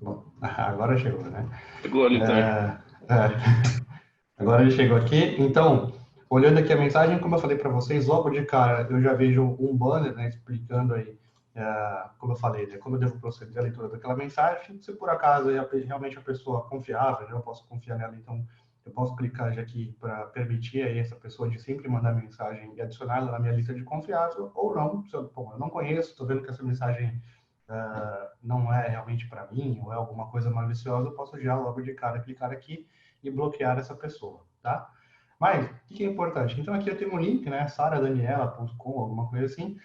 Bom, agora chegou, né? Chegou ali também. Agora ele chegou aqui. Então, olhando aqui a mensagem, como eu falei para vocês, logo de cara eu já vejo um banner, né, explicando aí, como eu falei, né, como eu devo proceder a leitura daquela mensagem. Se por acaso realmente a pessoa confiável, né, eu posso confiar nela, então eu posso clicar já aqui para permitir aí essa pessoa de sempre mandar mensagem e adicionar ela na minha lista de confiável, ou não. Se eu não conheço, estou vendo que essa mensagem não é realmente para mim, ou é alguma coisa maliciosa, eu posso já logo de cara clicar aqui e bloquear essa pessoa, tá? Mas, o que é importante? Então, aqui eu tenho um link, né, saradaniela.com, alguma coisa assim,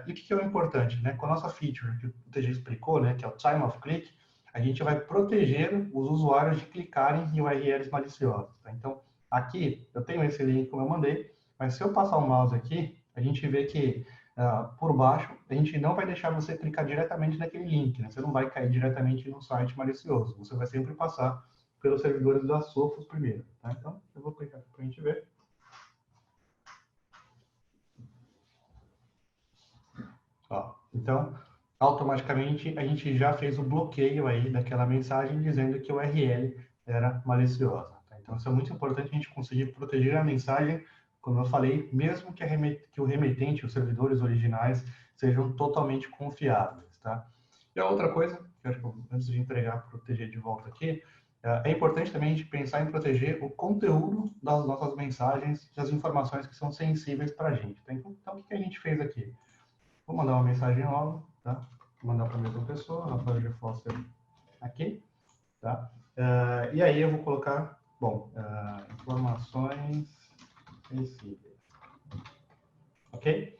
e o que é o importante, né? Com a nossa feature, que o TG explicou, né, que é o time of click, a gente vai proteger os usuários de clicarem em URLs maliciosas, tá? Então, aqui, eu tenho esse link como eu mandei, mas se eu passar o mouse aqui, a gente vê que por baixo, a gente não vai deixar você clicar diretamente naquele link, né? Você não vai cair diretamente no site malicioso, você vai sempre passar pelos servidores da Sophos primeiro, tá? Então, eu vou clicar aqui para a gente ver. Ó, então, automaticamente, a gente já fez o bloqueio aí daquela mensagem dizendo que o URL era maliciosa. Tá? Então, isso é muito importante a gente conseguir proteger a mensagem, como eu falei, mesmo que o remetente, os servidores originais, sejam totalmente confiáveis, tá? E a outra coisa, que eu acho que antes de entregar para o TG de volta aqui, É importante também a gente pensar em proteger o conteúdo das nossas mensagens, das informações que são sensíveis para a gente. Tá? Então, o que a gente fez aqui? Vou mandar uma mensagem nova, tá? Vou mandar para a mesma pessoa, Rafael G. Foster, aqui, tá? E aí eu vou colocar, bom, informações sensíveis, ok?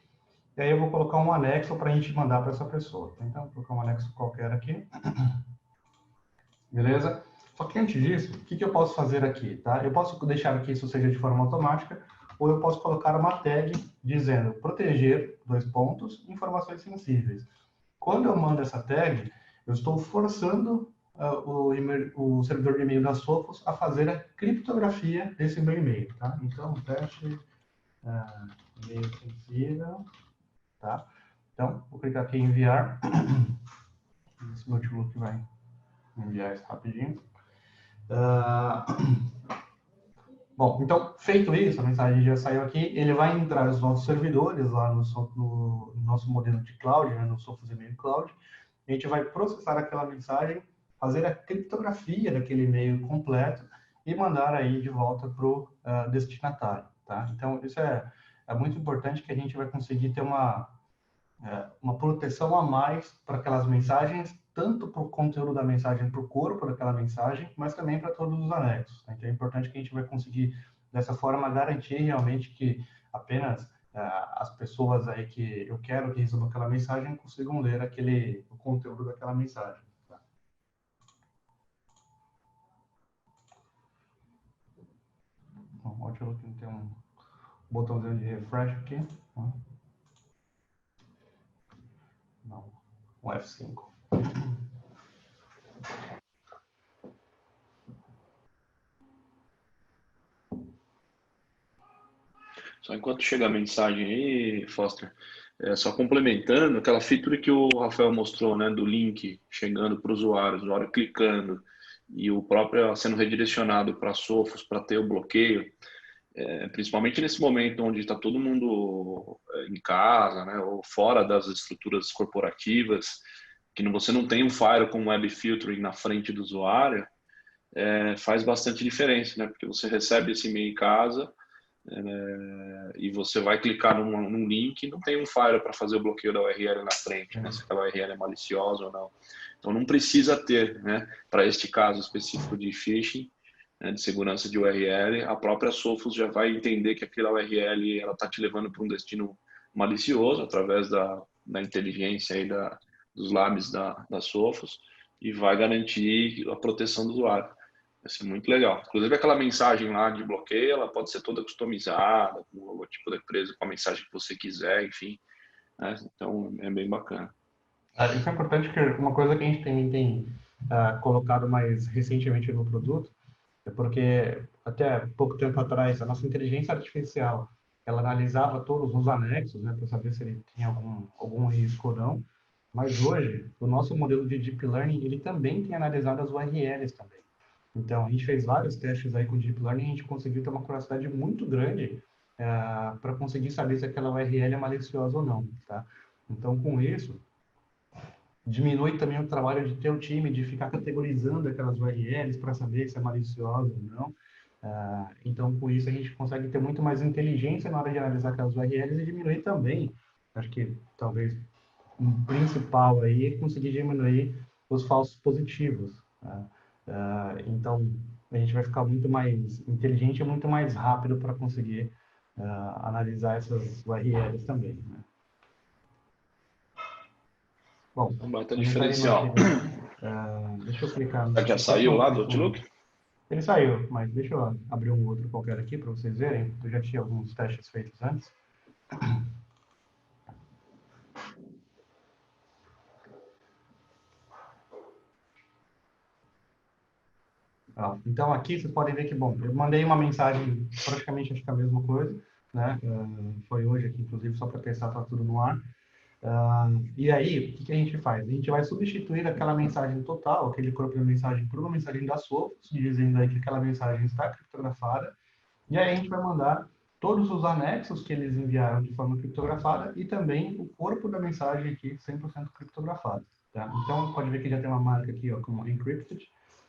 E aí eu vou colocar um anexo para a gente mandar para essa pessoa. Então, vou colocar um anexo qualquer aqui, beleza? Só que antes disso, o que eu posso fazer aqui, tá? Eu posso deixar que isso seja de forma automática, ou eu posso colocar uma tag dizendo proteger, informações sensíveis. Quando eu mando essa tag, eu estou forçando o servidor de e-mail da Sophos a fazer a criptografia desse meu e-mail, tá? Então, teste e-mail sensível, tá? Então, vou clicar aqui em enviar. Esse notebook vai enviar isso rapidinho. Bom, então, feito isso, a mensagem já saiu aqui, ele vai entrar nos nossos servidores, lá no nosso modelo de cloud, né, no Sophos e-mail cloud. A gente vai processar aquela mensagem, fazer a criptografia daquele e-mail completo e mandar aí de volta para o destinatário, tá? Então, isso é muito importante, que a gente vai conseguir ter uma proteção a mais para aquelas mensagens, tanto para o conteúdo da mensagem, para o corpo daquela mensagem, mas também para todos os anexos. Tá? Então é importante que a gente vai conseguir, dessa forma, garantir realmente que apenas as pessoas aí que eu quero que recebam aquela mensagem consigam ler o conteúdo daquela mensagem. Tá? Bom, ótimo que tem um botãozinho de refresh aqui. Não, um F5. Só enquanto chega a mensagem aí, Foster, só complementando aquela feature que o Rafael mostrou, né, do link chegando para o usuário clicando e o próprio sendo redirecionado para Sophos para ter o bloqueio, principalmente nesse momento onde está todo mundo em casa, né, ou fora das estruturas corporativas, que você não tem um firewall com web filtering na frente do usuário, faz bastante diferença, né, porque você recebe esse e-mail em casa, e você vai clicar num link, não tem um firewall para fazer o bloqueio da URL na frente, né, se aquela URL é maliciosa ou não. Então não precisa ter, né, para este caso específico de phishing, né, de segurança de URL, a própria Sophos já vai entender que aquela URL ela está te levando para um destino malicioso através da inteligência aí dos labs da Sophos, e vai garantir a proteção do usuário. Vai ser muito legal. Inclusive, aquela mensagem lá de bloqueio, ela pode ser toda customizada, com o logotipo da empresa, com a mensagem que você quiser, enfim. Né? Então, é bem bacana. Isso é importante, que uma coisa que a gente tem colocado mais recentemente no produto é porque, até pouco tempo atrás, a nossa inteligência artificial, ela analisava todos os anexos, né, para saber se ele tinha algum risco ou não. Mas hoje, o nosso modelo de Deep Learning, ele também tem analisado as URLs também. Então, a gente fez vários testes aí com Deep Learning e a gente conseguiu ter uma curiosidade muito grande para conseguir saber se aquela URL é maliciosa ou não, tá? Então, com isso, diminui também o trabalho de ter o time, de ficar categorizando aquelas URLs para saber se é maliciosa ou não. Então, com isso, a gente consegue ter muito mais inteligência na hora de analisar aquelas URLs e diminuir também, acho que talvez um principal aí é conseguir diminuir os falsos positivos. Tá? Então, a gente vai ficar muito mais inteligente e muito mais rápido para conseguir analisar essas URLs também. Né? Bom, Um baita diferencial. deixa eu clicar no... Será que já saiu lá do Outlook? Ele saiu, mas deixa eu abrir um outro qualquer aqui para vocês verem. Eu já tinha alguns testes feitos antes. Então aqui vocês podem ver que, bom, eu mandei uma mensagem praticamente acho que a mesma coisa, né? Foi hoje aqui, inclusive, só para testar, tá tudo no ar. E aí, o que a gente faz? A gente vai substituir aquela mensagem total, aquele corpo da mensagem, por uma mensagem da Sophos, dizendo aí que aquela mensagem está criptografada, e aí a gente vai mandar todos os anexos que eles enviaram de forma criptografada e também o corpo da mensagem aqui 100% criptografado. Tá? Então, pode ver que já tem uma marca aqui, ó, como encrypted.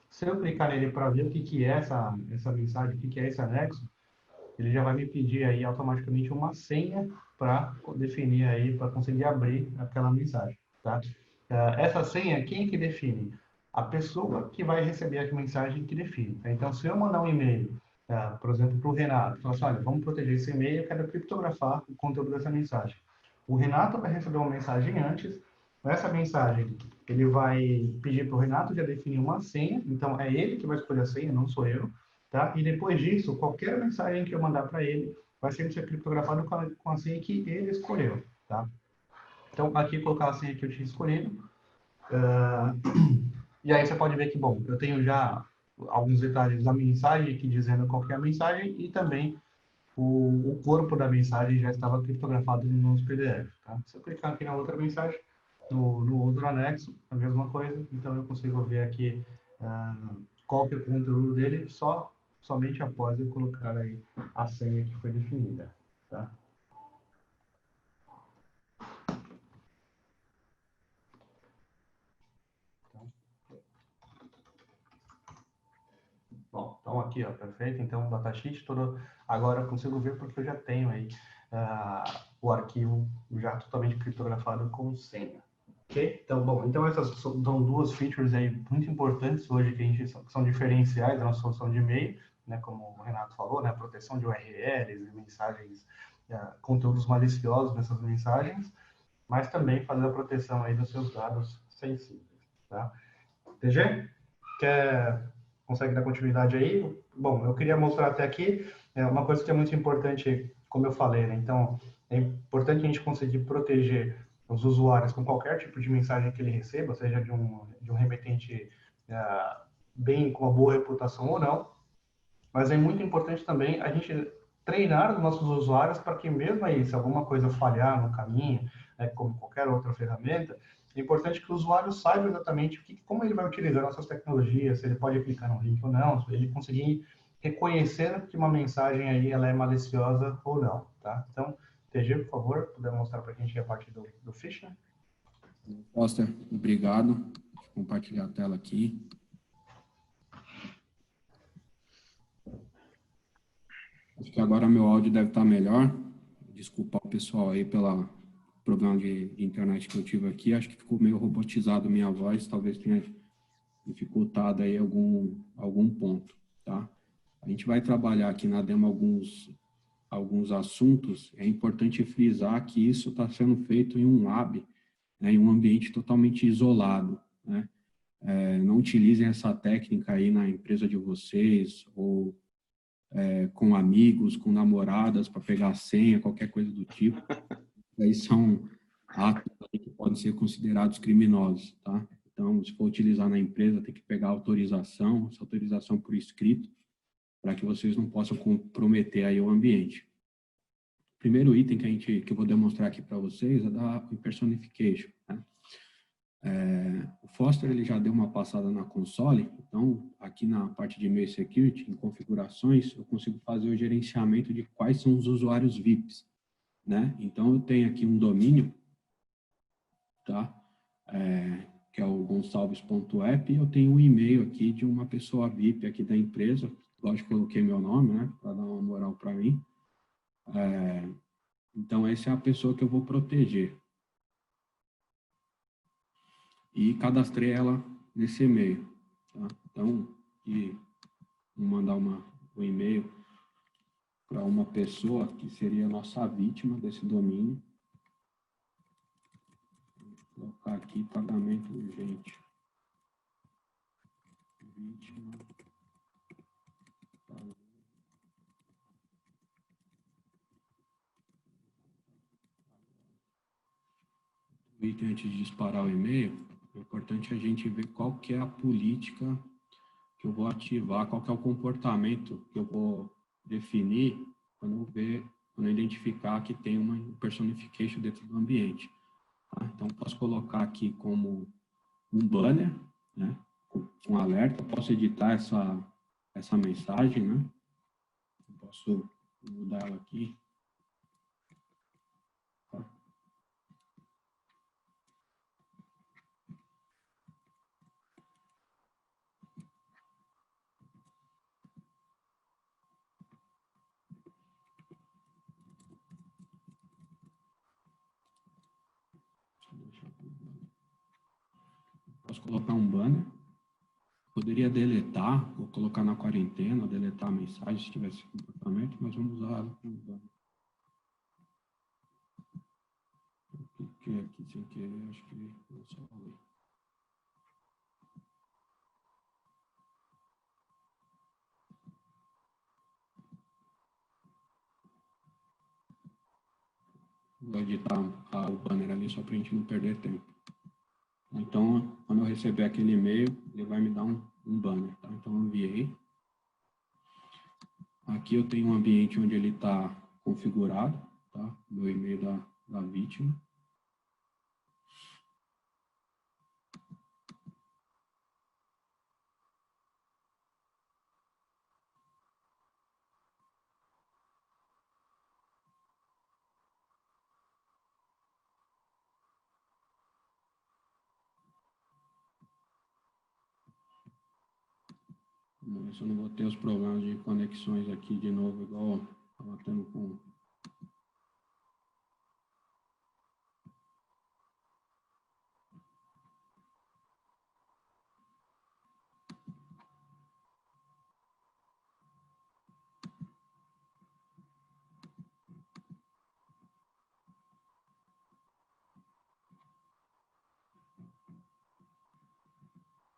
Se eu clicar nele para ver o que é essa mensagem, o que é esse anexo, ele já vai me pedir aí automaticamente uma senha para definir aí, para conseguir abrir aquela mensagem, tá? Essa senha, quem que define? A pessoa que vai receber a mensagem que define. Tá? Então, se eu mandar um e-mail, por exemplo, para o Renato, falar assim, olha, vamos proteger esse e-mail, eu quero criptografar o conteúdo dessa mensagem. O Renato vai receber uma mensagem antes, essa mensagem ele vai pedir para o Renato já definir uma senha, então é ele que vai escolher a senha, não sou eu, tá? E depois disso, qualquer mensagem que eu mandar para ele vai sempre ser criptografado com a senha que ele escolheu, tá? Então, aqui colocar a senha que eu tinha escolhido. E aí você pode ver que, bom, eu tenho já alguns detalhes da mensagem aqui dizendo qual que é a mensagem e também o corpo da mensagem já estava criptografado nos PDF, tá? Se eu clicar aqui na outra mensagem, no outro anexo, a mesma coisa, então eu consigo ver aqui qual que é o conteúdo dele somente após eu colocar aí a senha que foi definida, tá? Bom, então aqui, ó, perfeito. Então, o datasheet todo. Agora eu consigo ver porque eu já tenho aí o arquivo já totalmente criptografado com senha. Ok? Então, bom, então essas são duas features aí muito importantes hoje que a gente são diferenciais da nossa solução de e-mail, né? Como o Renato falou, né? A proteção de URLs, mensagens, conteúdos maliciosos nessas mensagens, mas também fazer a proteção aí dos seus dados sensíveis, tá? TG? Consegue dar continuidade aí? Bom, eu queria mostrar até aqui uma coisa que é muito importante, como eu falei, né? Então, é importante a gente conseguir proteger os usuários com qualquer tipo de mensagem que ele receba, seja de um remetente bem com uma boa reputação ou não, mas é muito importante também a gente treinar os nossos usuários para que mesmo aí, se alguma coisa falhar no caminho, como qualquer outra ferramenta, é importante que o usuário saiba exatamente como ele vai utilizar nossas tecnologias, se ele pode clicar no link ou não, se ele conseguir reconhecer que uma mensagem aí ela é maliciosa ou não, tá? Então, TG, por favor, puder mostrar para a gente a parte do phishing. Foster, obrigado. Vou compartilhar a tela aqui. Acho que agora meu áudio deve estar melhor. Desculpa o pessoal aí pelo problema de internet que eu tive aqui. Acho que ficou meio robotizado minha voz. Talvez tenha dificultado aí algum ponto, tá? A gente vai trabalhar aqui na demo alguns assuntos. É importante frisar que isso está sendo feito em um lab, né, em um ambiente totalmente isolado, né? Não utilizem essa técnica aí na empresa de vocês ou com amigos, com namoradas para pegar a senha, qualquer coisa do tipo. Aí são atos aí que podem ser considerados criminosos, tá? Então, se for utilizar na empresa, tem que pegar autorização, essa autorização por escrito, para que vocês não possam comprometer aí o ambiente. O primeiro item que eu vou demonstrar aqui para vocês é da personification, né? O Foster ele já deu uma passada na console, então aqui na parte de e-mail security, em configurações, eu consigo fazer o gerenciamento de quais são os usuários VIPs, né? Então eu tenho aqui um domínio, tá? Que é o gonçalves.app, e eu tenho um e-mail aqui de uma pessoa VIP aqui da empresa, lógico que eu coloquei meu nome, né? Para dar uma moral para mim. Então essa é a pessoa que eu vou proteger. E cadastrei ela nesse e-mail, tá? Então, vou mandar um e-mail para uma pessoa que seria a nossa vítima desse domínio. Vou colocar aqui pagamento urgente. Vítima. O item antes de disparar o e-mail, é importante a gente ver qual que é a política que eu vou ativar, qual que é o comportamento que eu vou definir quando eu identificar que tem uma personification dentro do ambiente. Tá? Então, posso colocar aqui como um banner, né? Um alerta, eu posso editar essa mensagem, né? Eu posso mudar ela aqui. Tá? Posso colocar um banner. Poderia deletar, ou colocar na quarentena, ou deletar a mensagem se tivesse comportamento, mas vamos usar ela como banner. Eu cliquei aqui sem querer, acho que eu só falei. Vou editar o banner ali só para a gente não perder tempo. Então, quando eu receber aquele e-mail, ele vai me dar um banner, tá? Então, eu enviei. Aqui eu tenho um ambiente onde ele está configurado, tá? Meu e-mail da vítima. Isso eu não vou ter os problemas de conexões aqui de novo, igual estava tendo com...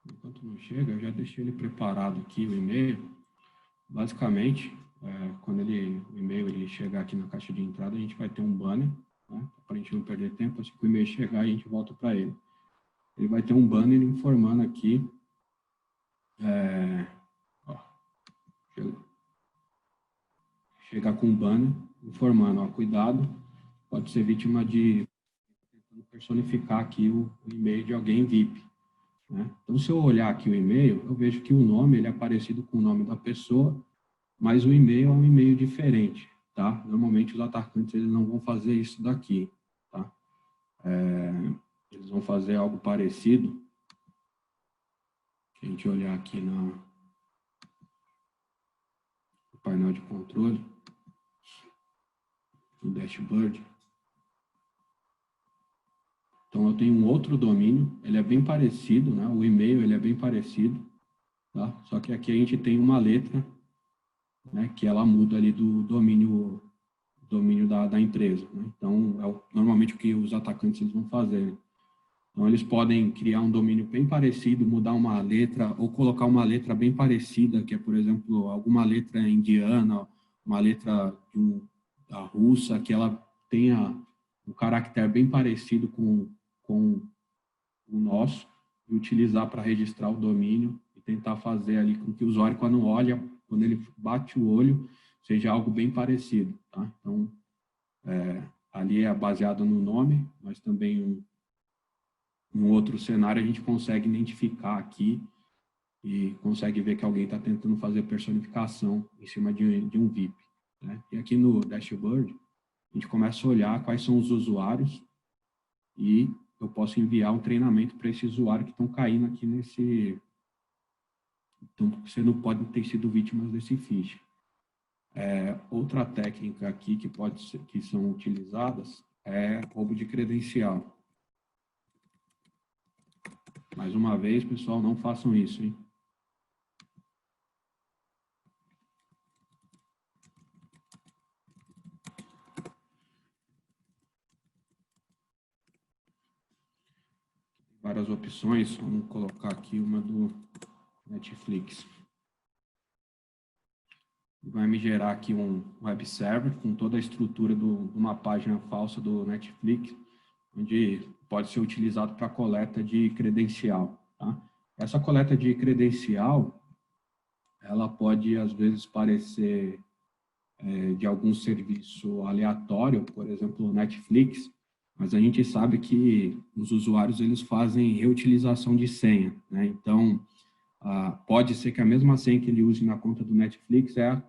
Enquanto não chega, eu já deixei ele preparado aqui, o e-mail. Basicamente, quando o e-mail ele chegar aqui na caixa de entrada, a gente vai ter um banner, né, para a gente não perder tempo. Assim que o e-mail chegar, a gente volta para ele. Ele vai ter um banner informando aqui, chegar com um banner informando, cuidado, pode ser vítima de personificar aqui o e-mail de alguém VIP. Né? Então, se eu olhar aqui o e-mail, eu vejo que o nome ele é parecido com o nome da pessoa, mas o e-mail é um e-mail diferente, tá? Normalmente os atacantes eles não vão fazer isso daqui, tá? Eles vão fazer algo parecido. Se a gente olhar aqui no painel de controle, no dashboard. Então, eu tenho um outro domínio, ele é bem parecido, né? O e-mail ele é bem parecido, tá? Só que aqui a gente tem uma letra, né, que ela muda ali do domínio da empresa. Né? Então, normalmente o que os atacantes eles vão fazer. Então, eles podem criar um domínio bem parecido, mudar uma letra, ou colocar uma letra bem parecida, que é, por exemplo, alguma letra indiana, uma letra da russa, que ela tenha um caractere bem parecido com o nosso, e utilizar para registrar o domínio e tentar fazer ali com que o usuário, quando olha, quando ele bate o olho, seja algo bem parecido, tá? Então, ali é baseado no nome, mas também um outro cenário a gente consegue identificar aqui e consegue ver que alguém está tentando fazer personificação em cima de um VIP, né? E aqui no dashboard, a gente começa a olhar quais são os usuários e eu posso enviar um treinamento para esse usuário que estão caindo aqui nesse... Então, você não pode ter sido vítimas desse phishing. Outra técnica aqui que são utilizadas é roubo de credencial. Mais uma vez, pessoal, não façam isso, hein? Várias opções, vamos colocar aqui uma do Netflix. Vai me gerar aqui um web server com toda a estrutura de uma página falsa do Netflix, onde pode ser utilizado para coleta de credencial, tá? Essa coleta de credencial, ela pode, às vezes, parecer de algum serviço aleatório, por exemplo, o Netflix, mas a gente sabe que os usuários eles fazem reutilização de senha, né? Então, pode ser que a mesma senha que ele use na conta do Netflix é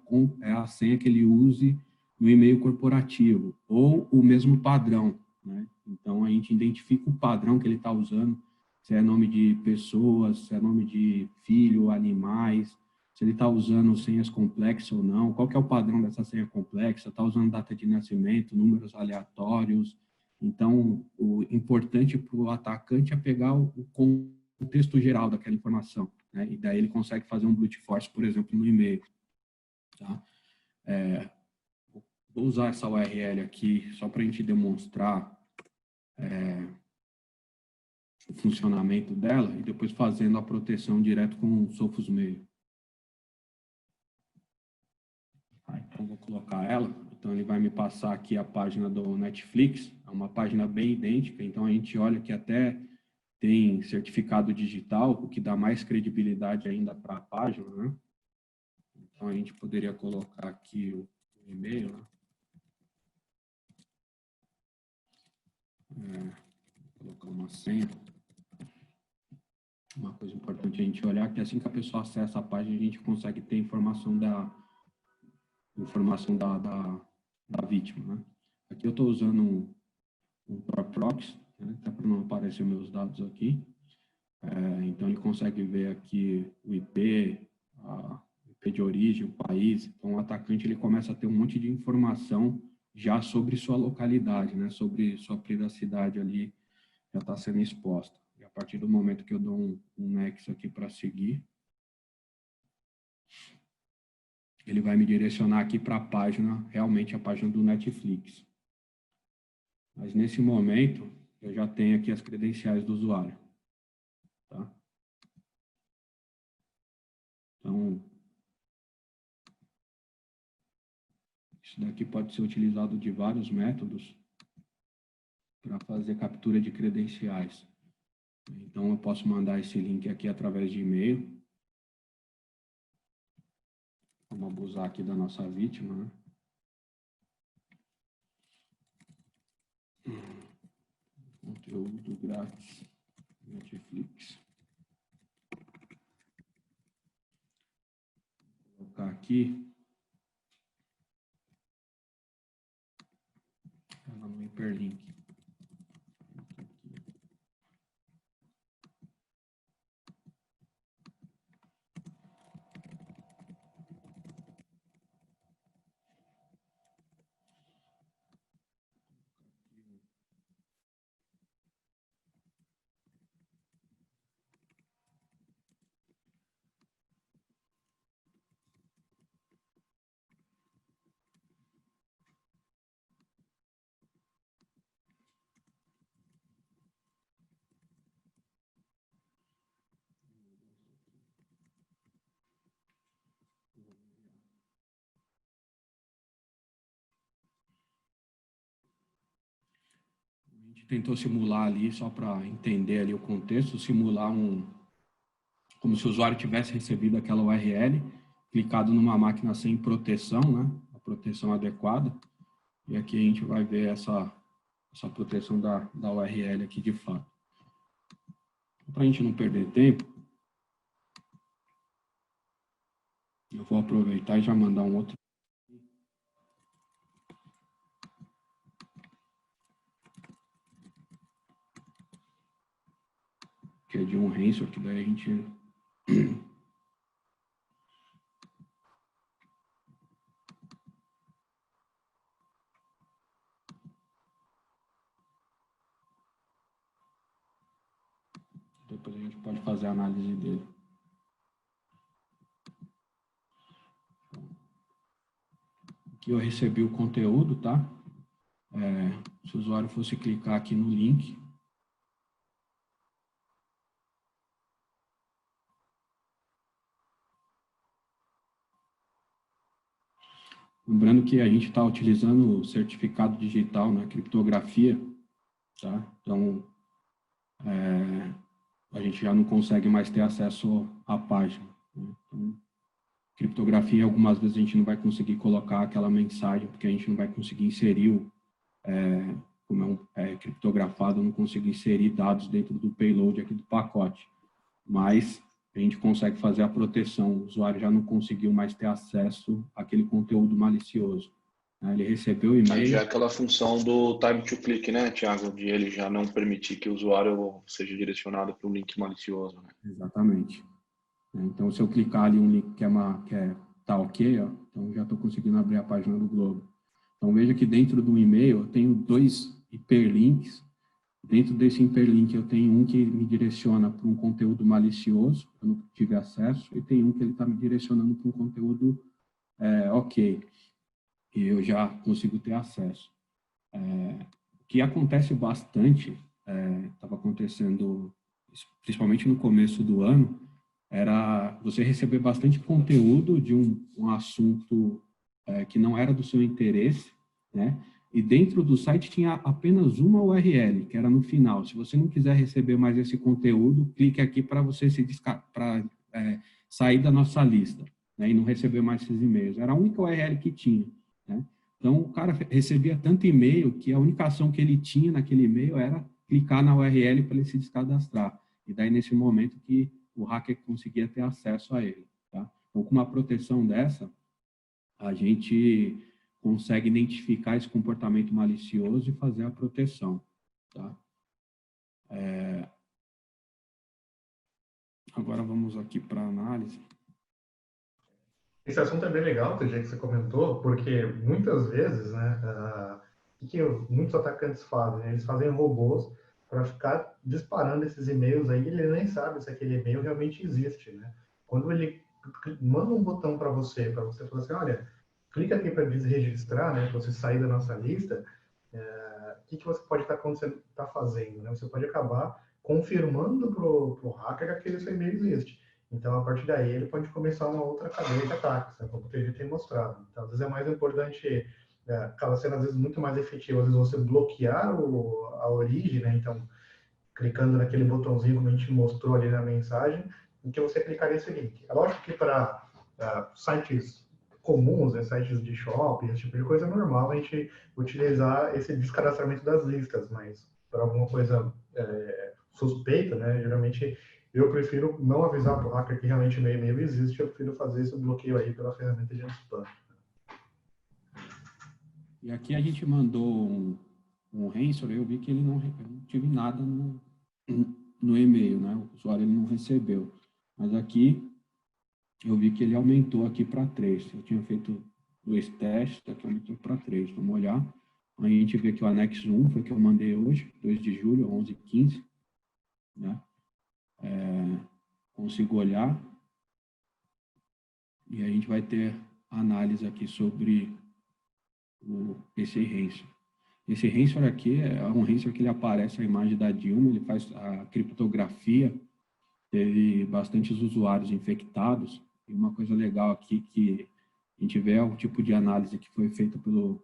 a senha que ele use no e-mail corporativo, ou o mesmo padrão, né? Então, a gente identifica o padrão que ele está usando, se é nome de pessoas, se é nome de filho, animais, se ele está usando senhas complexas ou não, qual que é o padrão dessa senha complexa, está usando data de nascimento, números aleatórios, Então, o importante para o atacante é pegar o contexto geral daquela informação, né? E daí ele consegue fazer um brute force, por exemplo, no e-mail. Tá? Vou usar essa URL aqui só para a gente demonstrar o funcionamento dela e depois fazendo a proteção direto com o Sophos Mail. Então, vou colocar ela. Então, ele vai me passar aqui a página do Netflix. É uma página bem idêntica. Então, a gente olha que até tem certificado digital, o que dá mais credibilidade ainda para a página, né? Então, a gente poderia colocar aqui o e-mail, né? Vou colocar uma senha. Uma coisa importante a gente olhar que assim que a pessoa acessa a página, a gente consegue ter informação da vítima, né? Aqui eu estou usando um Proprox, né? Até para não aparecer meus dados aqui. Então, ele consegue ver aqui o IP, o IP de origem, o país. Então, o atacante ele começa a ter um monte de informação já sobre sua localidade, né? Sobre sua privacidade ali, já está sendo exposta. E a partir do momento que eu dou um nexo aqui para seguir, ele vai me direcionar aqui para a página, realmente a página do Netflix. Mas nesse momento, eu já tenho aqui as credenciais do usuário. Tá? Então, isso daqui pode ser utilizado de vários métodos para fazer captura de credenciais. Então, eu posso mandar esse link aqui através de e-mail. Vamos abusar aqui da nossa vítima, né? Conteúdo grátis, Netflix. Vou colocar aqui. Ela no hiperlink. A gente tentou simular ali, só para entender ali o contexto, simular como se o usuário tivesse recebido aquela URL, clicado numa máquina sem proteção, né? A proteção adequada. E aqui a gente vai ver essa proteção da URL aqui de fato. Para a gente não perder tempo, eu vou aproveitar e já mandar um outro. Que é de um ransomware, que daí a gente... Depois a gente pode fazer a análise dele. Aqui eu recebi o conteúdo, tá? Se o usuário fosse clicar aqui no link, lembrando que a gente está utilizando o certificado digital na criptografia, tá? Então, a gente já não consegue mais ter acesso à página, né? Então, criptografia, algumas vezes a gente não vai conseguir colocar aquela mensagem, porque a gente não vai conseguir inserir, como é criptografado, não consigo inserir dados dentro do payload aqui do pacote. Mas a gente consegue fazer a proteção, o usuário já não conseguiu mais ter acesso àquele conteúdo malicioso. Ele recebeu o e-mail... Já é aquela função do time to click, né, Thiago? De ele já não permitir que o usuário seja direcionado para um link malicioso, né? Exatamente. Então, se eu clicar ali um link que tá ok, ó, então já estou conseguindo abrir a página do Globo. Então, veja que dentro do e-mail eu tenho dois hiperlinks. Dentro desse hiperlink eu tenho um que me direciona para um conteúdo malicioso, eu não tive acesso, e tem um que ele está me direcionando para um conteúdo ok, e eu já consigo ter acesso. O que acontece bastante, estava acontecendo principalmente no começo do ano, era você receber bastante conteúdo de um assunto que não era do seu interesse, né? E dentro do site tinha apenas uma URL, que era no final. Se você não quiser receber mais esse conteúdo, clique aqui para você sair da nossa lista, né? E não receber mais esses e-mails. Era a única URL que tinha, né? Então, o cara recebia tanto e-mail que a única ação que ele tinha naquele e-mail era clicar na URL para ele se descadastrar. E daí, nesse momento, que o hacker conseguia ter acesso a ele. Tá? Então, com uma proteção dessa, a gente consegue identificar esse comportamento malicioso e fazer a proteção. Tá? Agora, vamos aqui para a análise. Esse assunto é bem legal, TG, que você comentou, porque muitas vezes, né, o que muitos atacantes fazem? Né? Eles fazem robôs para ficar disparando esses e-mails aí, ele nem sabe se aquele e-mail realmente existe, né? Quando ele manda um botão para você falar assim, olha, clica aqui para desregistrar, né, para você sair da nossa lista, o que você pode estar fazendo, né? Você pode acabar confirmando pro hacker que aquele seu e-mail existe. Então, a partir daí, ele pode começar uma outra cadeia de ataques, né, como o TG tem mostrado. Então, às vezes é mais importante, acaba sendo às vezes muito mais efetivo, às vezes você bloquear a origem, né? Então, clicando naquele botãozinho como a gente mostrou ali na mensagem, em que você clicar nesse link. É lógico que para sites comuns, né, sites de shopping, esse tipo de coisa, é normal a gente utilizar esse descadastramento das listas, mas para alguma coisa suspeita, né, geralmente eu prefiro não avisar para o hacker que realmente meu e-mail existe, eu prefiro fazer esse bloqueio aí pela ferramenta de anti-spam. E aqui a gente mandou um ransomware, eu vi que ele não tive nada no e-mail, né? O usuário ele não recebeu. Mas aqui eu vi que ele aumentou aqui para 3. Eu tinha feito 2 testes, aqui aumentou para 3. Vamos olhar. Aí a gente vê que o anexo 1 foi que eu mandei hoje, 2 de julho, 11h15. Né? Consigo olhar. E a gente vai ter análise aqui sobre esse ransomware. Esse ransomware aqui é um ransomware que ele aparece a imagem da Dilma, ele faz a criptografia, teve bastantes usuários infectados. E uma coisa legal aqui que a gente vê é o tipo de análise que foi feita pelo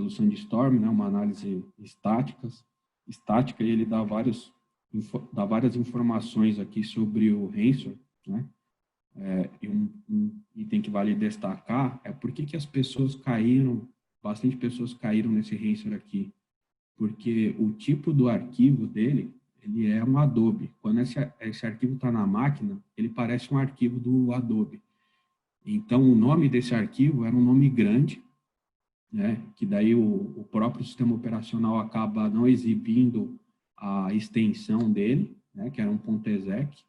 Sandstorm, né? Uma análise estática, e ele dá várias informações aqui sobre o ransomware, né? E um item que vale destacar é por que as pessoas caíram, bastante pessoas caíram nesse ransomware aqui. Porque o tipo do arquivo dele, ele é um Adobe. Quando esse arquivo está na máquina, ele parece um arquivo do Adobe. Então, o nome desse arquivo era um nome grande, né? Que daí o próprio sistema operacional acaba não exibindo a extensão dele, né? Que era um .exec.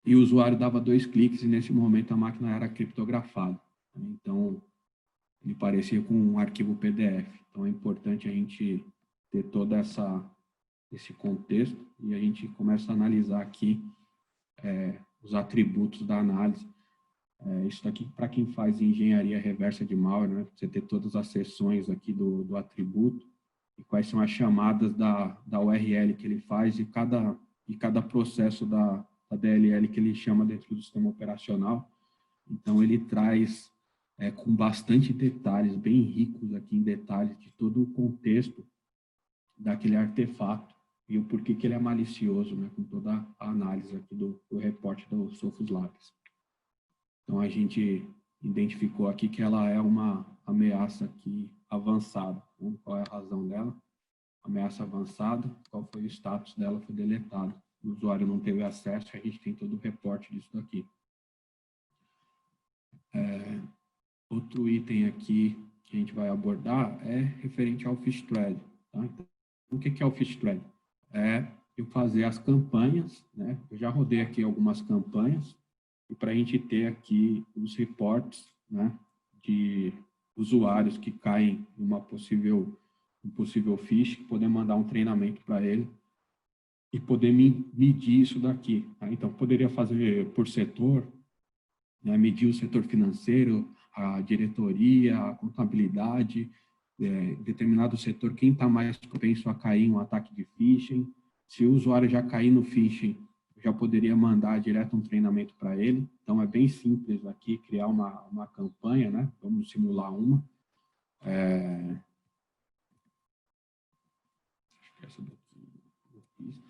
E o usuário dava 2 cliques e, nesse momento, a máquina era criptografada. Então, ele parecia com um arquivo PDF. Então, é importante a gente ter todo esse contexto e a gente começa a analisar aqui os atributos da análise. Isso aqui, para quem faz engenharia reversa de malware, né? Você ter todas as seções aqui do atributo e quais são as chamadas da URL que ele faz e cada processo da DLL que ele chama dentro do sistema operacional. Então, ele traz com bastante detalhes, bem ricos aqui em detalhes de todo o contexto daquele artefato e o porquê que ele é malicioso, né, com toda a análise aqui do reporte do Sophos Labs. Então, a gente identificou aqui que ela é uma ameaça aqui avançada. Né? Qual é a razão dela? Ameaça avançada, qual foi o status dela? Foi deletado. O usuário não teve acesso, a gente tem todo o reporte disso daqui. Outro item aqui que a gente vai abordar é referente ao Phish Thread. Tá? Então, o que é o Phish Thread? É eu fazer as campanhas, né? Eu já rodei aqui algumas campanhas, e para a gente ter aqui os reportes, né? usuários que caem em um possível phishing, poder mandar um treinamento para ele e poder medir isso daqui. Tá? Então, poderia fazer por setor, né? Medir o setor financeiro, a diretoria, a contabilidade, determinado setor, quem está mais propenso a cair em um ataque de phishing. Se o usuário já cair no phishing, já poderia mandar direto um treinamento para ele. Então, é bem simples aqui criar uma campanha, né? Vamos simular uma. Essa daqui eu fiz.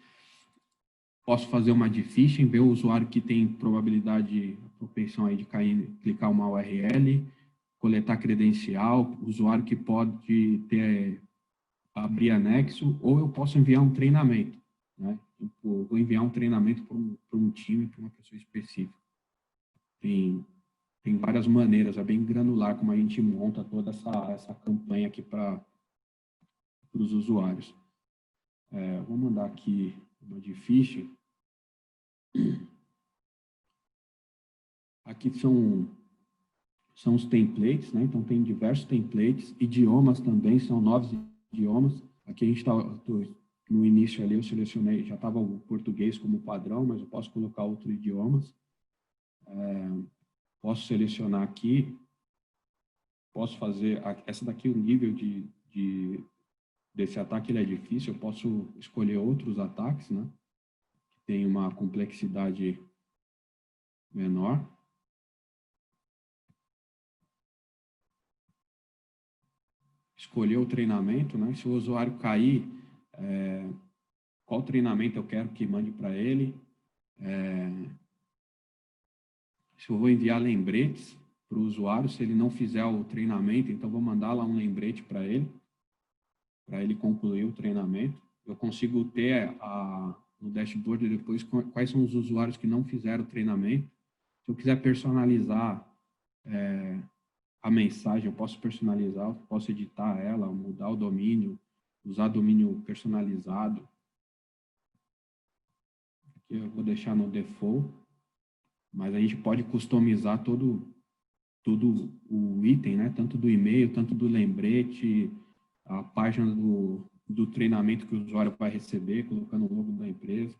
Posso fazer uma de phishing, ver o usuário que tem probabilidade, propensão aí de cair, clicar uma URL, coletar credencial, usuário que pode abrir anexo, ou eu posso enviar um treinamento, né? Vou enviar um treinamento para um time, para uma pessoa específica. Tem várias maneiras, é bem granular como a gente monta toda essa campanha aqui para os usuários. Vou mandar aqui uma de phishing. Aqui são os templates, né? Então tem diversos templates, idiomas também, são 9 idiomas. Aqui a gente está, no início ali eu selecionei, já estava o português como padrão, mas eu posso colocar outros idiomas. Posso selecionar aqui, posso fazer, essa daqui o nível desse ataque ele é difícil, eu posso escolher outros ataques, né? Que tem uma complexidade menor. Escolher o treinamento, né? Se o usuário cair, qual treinamento eu quero que mande para ele. Se eu vou enviar lembretes para o usuário, se ele não fizer o treinamento, então vou mandar lá um lembrete para ele concluir o treinamento. Eu consigo ter no dashboard depois quais são os usuários que não fizeram o treinamento. Se eu quiser personalizar a mensagem, eu posso personalizar, eu posso editar ela, mudar o domínio, usar domínio personalizado. Aqui eu vou deixar no default, mas a gente pode customizar todo o item, né? Tanto do e-mail, tanto do lembrete, a página do treinamento que o usuário vai receber, colocando o logo da empresa.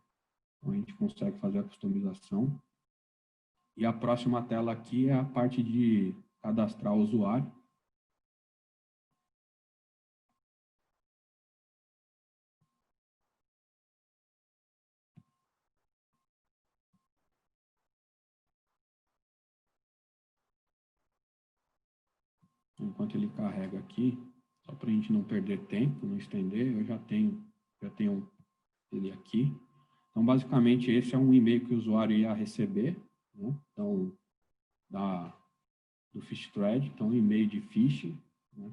Então, a gente consegue fazer a customização. E a próxima tela aqui é a parte de cadastrar o usuário. Enquanto ele carrega aqui, só para a gente não perder tempo, não estender, eu já tenho ele aqui. Então, basicamente, esse é um e-mail que o usuário ia receber, né? Então, do Phish Thread, então, e-mail de phishing, né?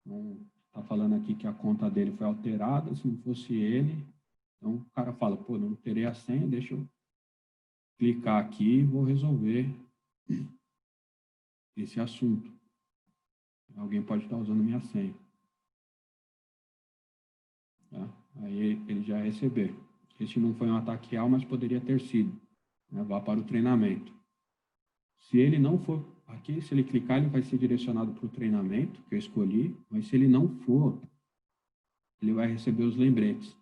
Então, está falando aqui que a conta dele foi alterada, se não fosse ele, então o cara fala, pô, não terei a senha, deixa eu clicar aqui e vou resolver esse assunto. Alguém pode estar usando minha senha. Tá? Aí ele já recebeu. Esse não foi um ataque real, mas poderia ter sido. Né? Vá para o treinamento. Se ele não for aqui, se ele clicar, ele vai ser direcionado para o treinamento que eu escolhi, mas se ele não for, ele vai receber os lembretes.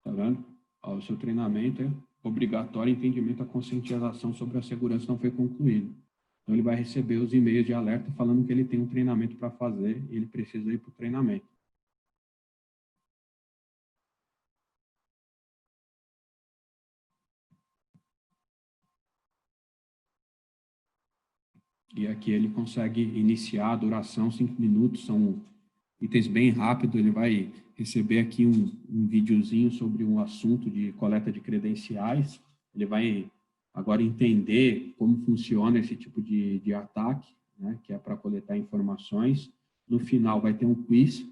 Tá vendo? Ó, o seu treinamento é obrigatório, entendimento, a conscientização sobre a segurança não foi concluído. Então, ele vai receber os e-mails de alerta falando que ele tem um treinamento para fazer e ele precisa ir para o treinamento. E aqui ele consegue iniciar a duração, 5 minutos, são itens bem rápidos, ele vai receber aqui um videozinho sobre um assunto de coleta de credenciais, ele vai agora entender como funciona esse tipo de ataque, né, que é para coletar informações. No final vai ter um quiz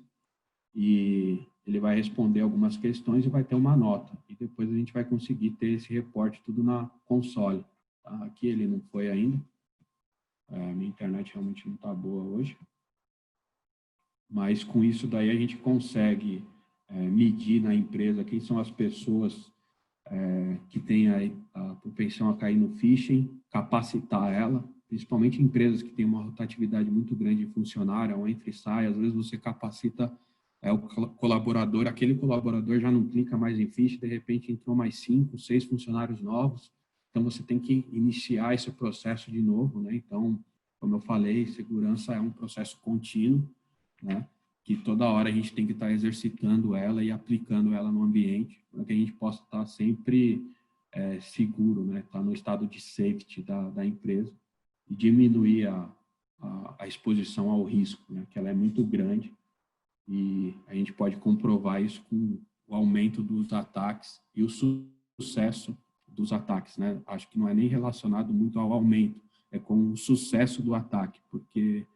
e ele vai responder algumas questões e vai ter uma nota. E depois a gente vai conseguir ter esse reporte tudo na console. Tá? Aqui ele não foi ainda. Minha internet realmente não está boa hoje. Mas com isso daí a gente consegue medir na empresa quem são as pessoas que têm a propensão a cair no phishing, capacitar ela, principalmente empresas que têm uma rotatividade muito grande de funcionário, ou entra e sai, às vezes você capacita o colaborador, aquele colaborador já não clica mais em ficha, de repente entrou mais 5, 6 funcionários novos, então você tem que iniciar esse processo de novo, né? Então, como eu falei, segurança é um processo contínuo, né? Que toda hora a gente tem que estar exercitando ela e aplicando ela no ambiente, para que a gente possa estar sempre seguro, né? Estar no estado de safety da empresa e diminuir a exposição ao risco, né? Que ela é muito grande e a gente pode comprovar isso com o aumento dos ataques e o sucesso dos ataques, né? Acho que não é nem relacionado muito ao aumento, é com o sucesso do ataque, porque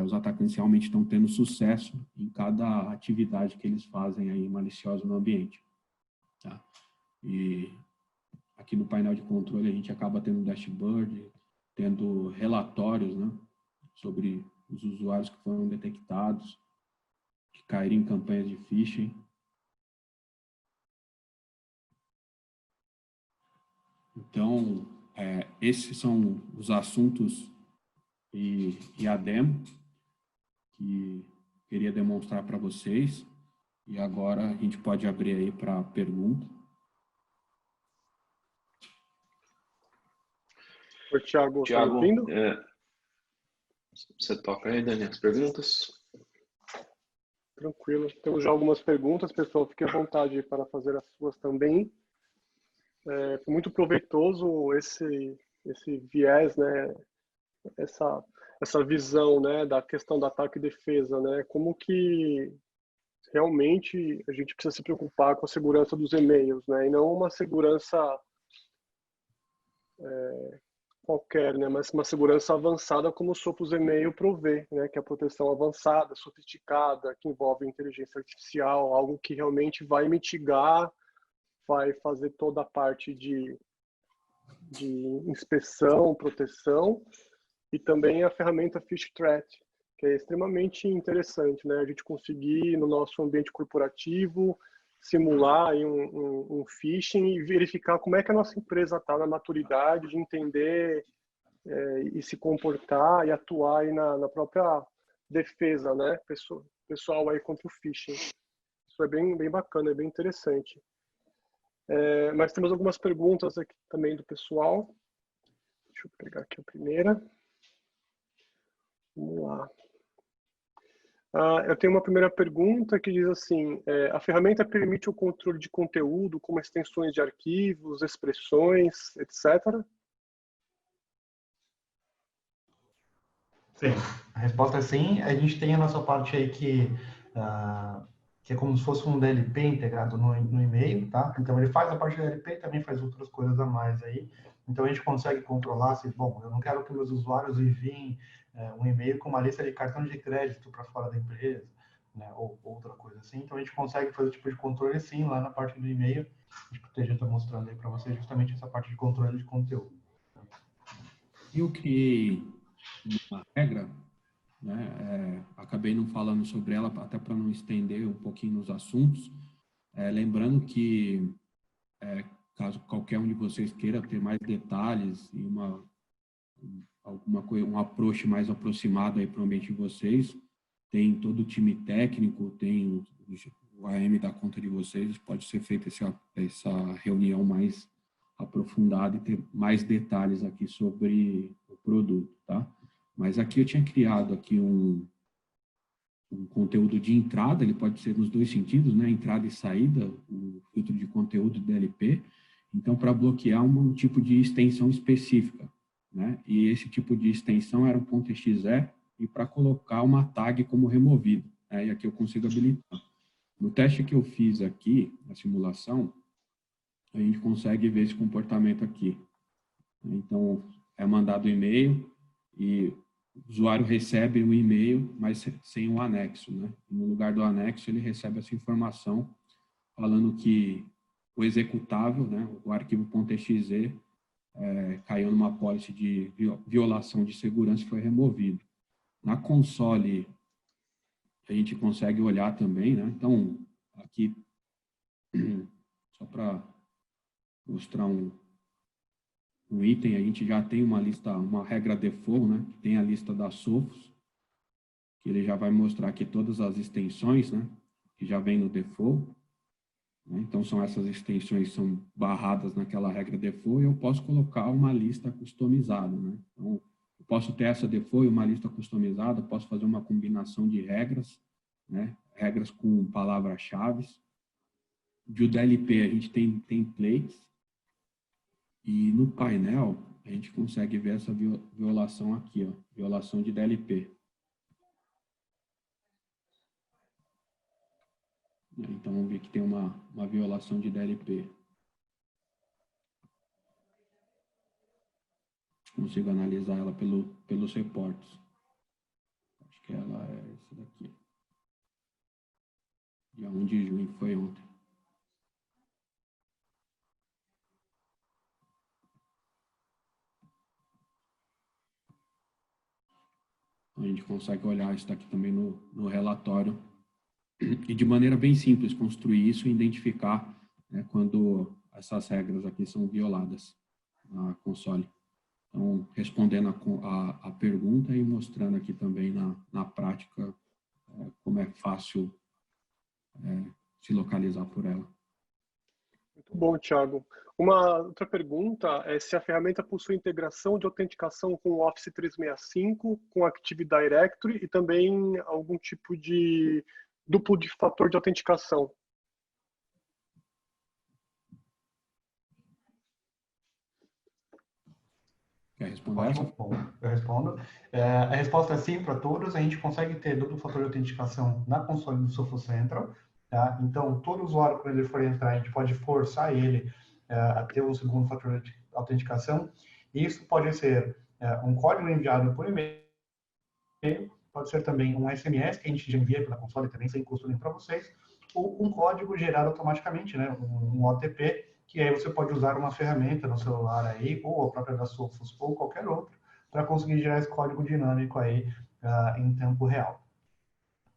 os atacantes realmente estão tendo sucesso em cada atividade que eles fazem aí maliciosa no ambiente, tá? E aqui no painel de controle a gente acaba tendo dashboard, tendo relatórios, né, sobre os usuários que foram detectados, que caíram em campanhas de phishing. Então, esses são os assuntos e a demo que queria demonstrar para vocês. E agora a gente pode abrir aí para pergunta. Oi, Thiago, tá me Thiago, ouvindo? você toca aí, Dani, as perguntas? Tranquilo. Temos já algumas perguntas, pessoal. Fique à vontade para fazer as suas também. Foi muito proveitoso esse viés, né? Essa visão, né, da questão do ataque e defesa, né? Como que realmente a gente precisa se preocupar com a segurança dos e-mails, né? E não uma segurança qualquer, né? Mas uma segurança avançada como o Sophos e-mail provê, né? Que é a proteção avançada, sofisticada, que envolve inteligência artificial, algo que realmente vai mitigar, vai fazer toda a parte de inspeção, proteção, e também a ferramenta Phish Threat, que é extremamente interessante, né? A gente conseguir, no nosso ambiente corporativo, simular aí um phishing e verificar como é que a nossa empresa está na maturidade de entender e se comportar e atuar aí na própria defesa, né? Pessoal aí contra o phishing. Isso é bem bacana, é bem interessante. Mas temos algumas perguntas aqui também do pessoal. Deixa eu pegar aqui a primeira. Vamos lá. Eu tenho uma primeira pergunta que diz assim: a ferramenta permite o controle de conteúdo, como extensões de arquivos, expressões, etc.? Sim, a resposta é sim. A gente tem a nossa parte aí que é como se fosse um DLP integrado no e-mail, tá? Então ele faz a parte do DLP e também faz outras coisas a mais aí. Então a gente consegue controlar se, bom, eu não quero que meus usuários enviem um e-mail com uma lista de cartão de crédito para fora da empresa, né? Ou outra coisa assim. Então a gente consegue fazer tipo de controle sim lá na parte do e-mail. A TG está mostrando aí para vocês justamente essa parte de controle de conteúdo. Eu criei uma regra, né? Acabei não falando sobre ela até para não estender um pouquinho nos assuntos. Lembrando que caso qualquer um de vocês queira ter mais detalhes e um approach mais aproximado aí para o ambiente de vocês, tem todo o time técnico, tem o AM da conta de vocês, pode ser feita essa reunião mais aprofundada e ter mais detalhes aqui sobre o produto, tá? Mas aqui eu tinha criado aqui um conteúdo de entrada, ele pode ser nos dois sentidos, né? Entrada e saída, o filtro de conteúdo DLP. Então, para bloquear um tipo de extensão específica, né? E esse tipo de extensão era um .exe e para colocar uma tag como removido, né? E aqui eu consigo habilitar. No teste que eu fiz aqui, na simulação, a gente consegue ver esse comportamento aqui. Então, é mandado o e-mail e o usuário recebe o e-mail, mas sem o anexo, né? No lugar do anexo, ele recebe essa informação falando que o executável, né, o arquivo .exe, caiu numa policy de violação de segurança e foi removido. Na console, a gente consegue olhar também, né? Então, aqui, só para mostrar um item, a gente já tem uma lista, uma regra default, né? Que tem a lista das Sophos, que ele já vai mostrar aqui todas as extensões, né? Que já vem no default. Né? Então, são essas extensões que são barradas naquela regra default e eu posso colocar uma lista customizada, né? Então, eu posso ter essa default e uma lista customizada, posso fazer uma combinação de regras, né? Regras com palavras-chave. De UDLP, a gente tem templates e no painel a gente consegue ver essa violação aqui, ó, violação de DLP. Então, vamos ver que tem uma violação de DLP. Consigo analisar ela pelos reportes. Acho que ela é essa daqui. Dia 1 de junho, que foi ontem. A gente consegue olhar isso daqui também no relatório e de maneira bem simples construir isso e identificar, né, quando essas regras aqui são violadas na console. Então, respondendo a pergunta e mostrando aqui também na prática como é fácil se localizar por ela. Muito bom, Thiago. Uma outra pergunta é se a ferramenta possui integração de autenticação com o Office 365, com Active Directory e também algum tipo de duplo de fator de autenticação. Quer responder essa? Bom, eu respondo. A resposta é sim para todos. A gente consegue ter duplo fator de autenticação na console do Sophos Central. Tá? Então, todo usuário, quando ele for entrar, a gente pode forçar ele a ter um segundo fator de autenticação. Isso pode ser um código enviado por e-mail, pode ser também um SMS que a gente já envia pela console, também sem custo nenhum para vocês, ou um código gerado automaticamente, né? um OTP, que aí você pode usar uma ferramenta no celular aí, ou a própria da Sophos, ou qualquer outra, para conseguir gerar esse código dinâmico aí em tempo real.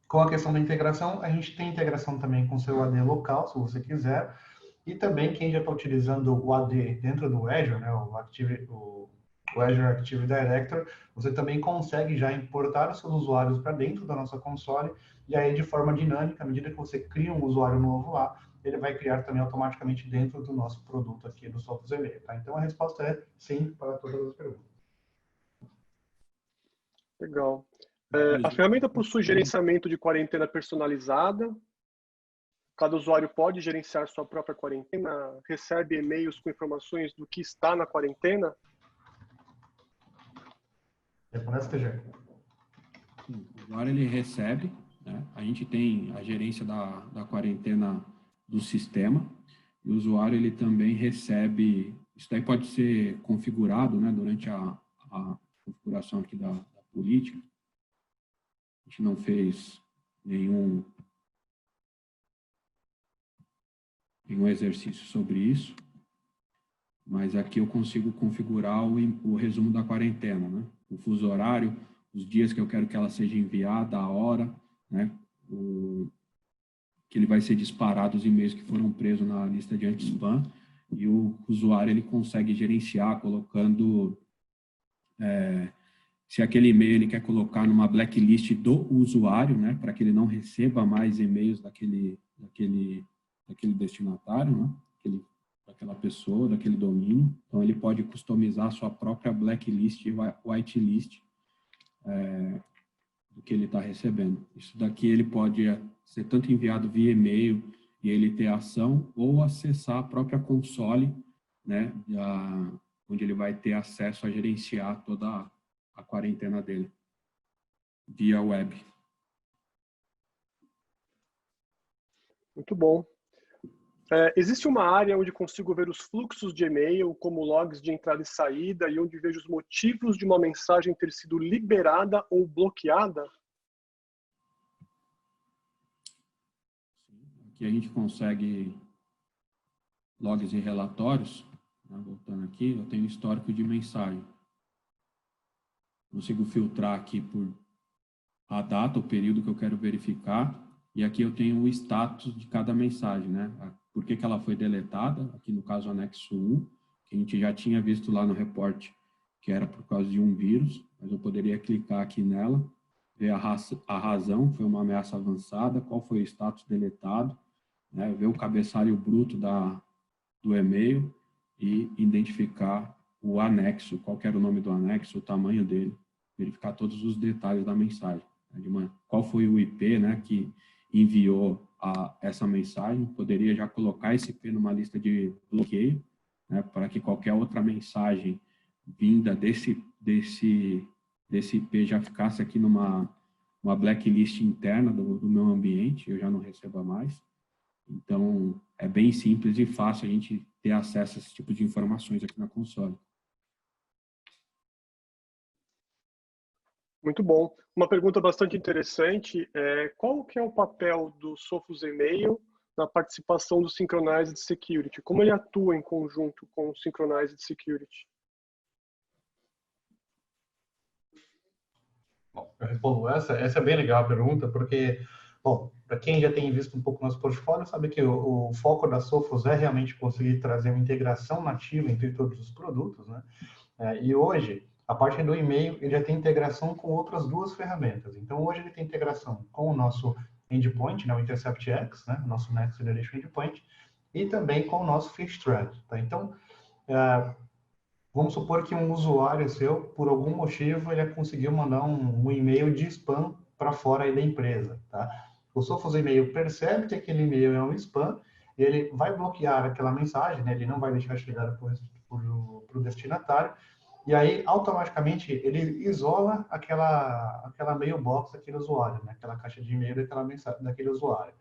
Com a questão da integração, a gente tem integração também com o seu AD local, se você quiser, e também quem já está utilizando o AD dentro do Azure, né, o Azure Active Directory, você também consegue já importar os seus usuários para dentro da nossa console, e aí de forma dinâmica, à medida que você cria um usuário novo lá, ele vai criar também automaticamente dentro do nosso produto aqui do Sophos e-mail, tá? Então a resposta é sim para todas as perguntas. Legal. A ferramenta possui gerenciamento de quarentena personalizada. Cada usuário pode gerenciar sua própria quarentena, recebe e-mails com informações do que está na quarentena. Parece TG. O usuário ele recebe, né? A gente tem a gerência da quarentena do sistema, e o usuário ele também recebe, isso daí pode ser configurado, né, durante a configuração aqui da política. A gente não fez nenhum exercício sobre isso, mas aqui eu consigo configurar o resumo da quarentena, né? O fuso horário, os dias que eu quero que ela seja enviada, a hora, né? Que ele vai ser disparado os e-mails que foram presos na lista de anti-spam, e o usuário ele consegue gerenciar colocando se aquele e-mail ele quer colocar numa blacklist do usuário, né, para que ele não receba mais e-mails daquele destinatário, né, daquela pessoa, daquele domínio. Então, ele pode customizar a sua própria blacklist e whitelist do que ele está recebendo. Isso daqui ele pode ser tanto enviado via e-mail e ele ter ação, ou acessar a própria console, né, onde ele vai ter acesso a gerenciar toda a quarentena dele via web. Muito bom. Existe uma área onde consigo ver os fluxos de e-mail, como logs de entrada e saída, e onde vejo os motivos de uma mensagem ter sido liberada ou bloqueada? Aqui a gente consegue logs e relatórios. Voltando aqui, eu tenho histórico de mensagem. Consigo filtrar aqui por a data, o período que eu quero verificar, e aqui eu tenho o status de cada mensagem, né? Por que ela foi deletada, aqui no caso anexo 1, a gente já tinha visto lá no reporte que era por causa de um vírus, mas eu poderia clicar aqui nela, ver a razão, foi uma ameaça avançada, qual foi o status deletado, né, ver o cabeçalho bruto do e-mail e identificar o anexo, qual que era o nome do anexo, o tamanho dele, verificar todos os detalhes da mensagem. Qual foi o IP, né, que enviou essa mensagem, poderia já colocar esse IP numa lista de bloqueio, né, para que qualquer outra mensagem vinda desse IP já ficasse aqui numa blacklist interna do meu ambiente, eu já não receba mais. Então, é bem simples e fácil a gente ter acesso a esse tipo de informações aqui na console. Muito bom. Uma pergunta bastante interessante é qual que é o papel do Sophos e-mail na participação do Synchronized Security? Como ele atua em conjunto com o Synchronized Security? Bom, eu respondo essa é bem legal a pergunta, porque, bom, para quem já tem visto um pouco nosso portfólio, sabe que o foco da Sophos é realmente conseguir trazer uma integração nativa entre todos os produtos, né? E hoje, a parte do e-mail, ele já tem integração com outras duas ferramentas. Então, hoje ele tem integração com o nosso endpoint, né, o InterceptX, né, o nosso Next Generation Endpoint, e também com o nosso Phishthread, tá? Então, vamos supor que um usuário seu, por algum motivo, ele conseguiu mandar um e-mail de spam para fora aí da empresa, tá? O Sophos e-mail percebe que aquele e-mail é um spam, e ele vai bloquear aquela mensagem, né? Ele não vai deixar chegar para o destinatário, e aí, automaticamente, ele isola aquela mailbox daquele usuário, né? Aquela caixa de e-mail daquela mensagem daquele usuário.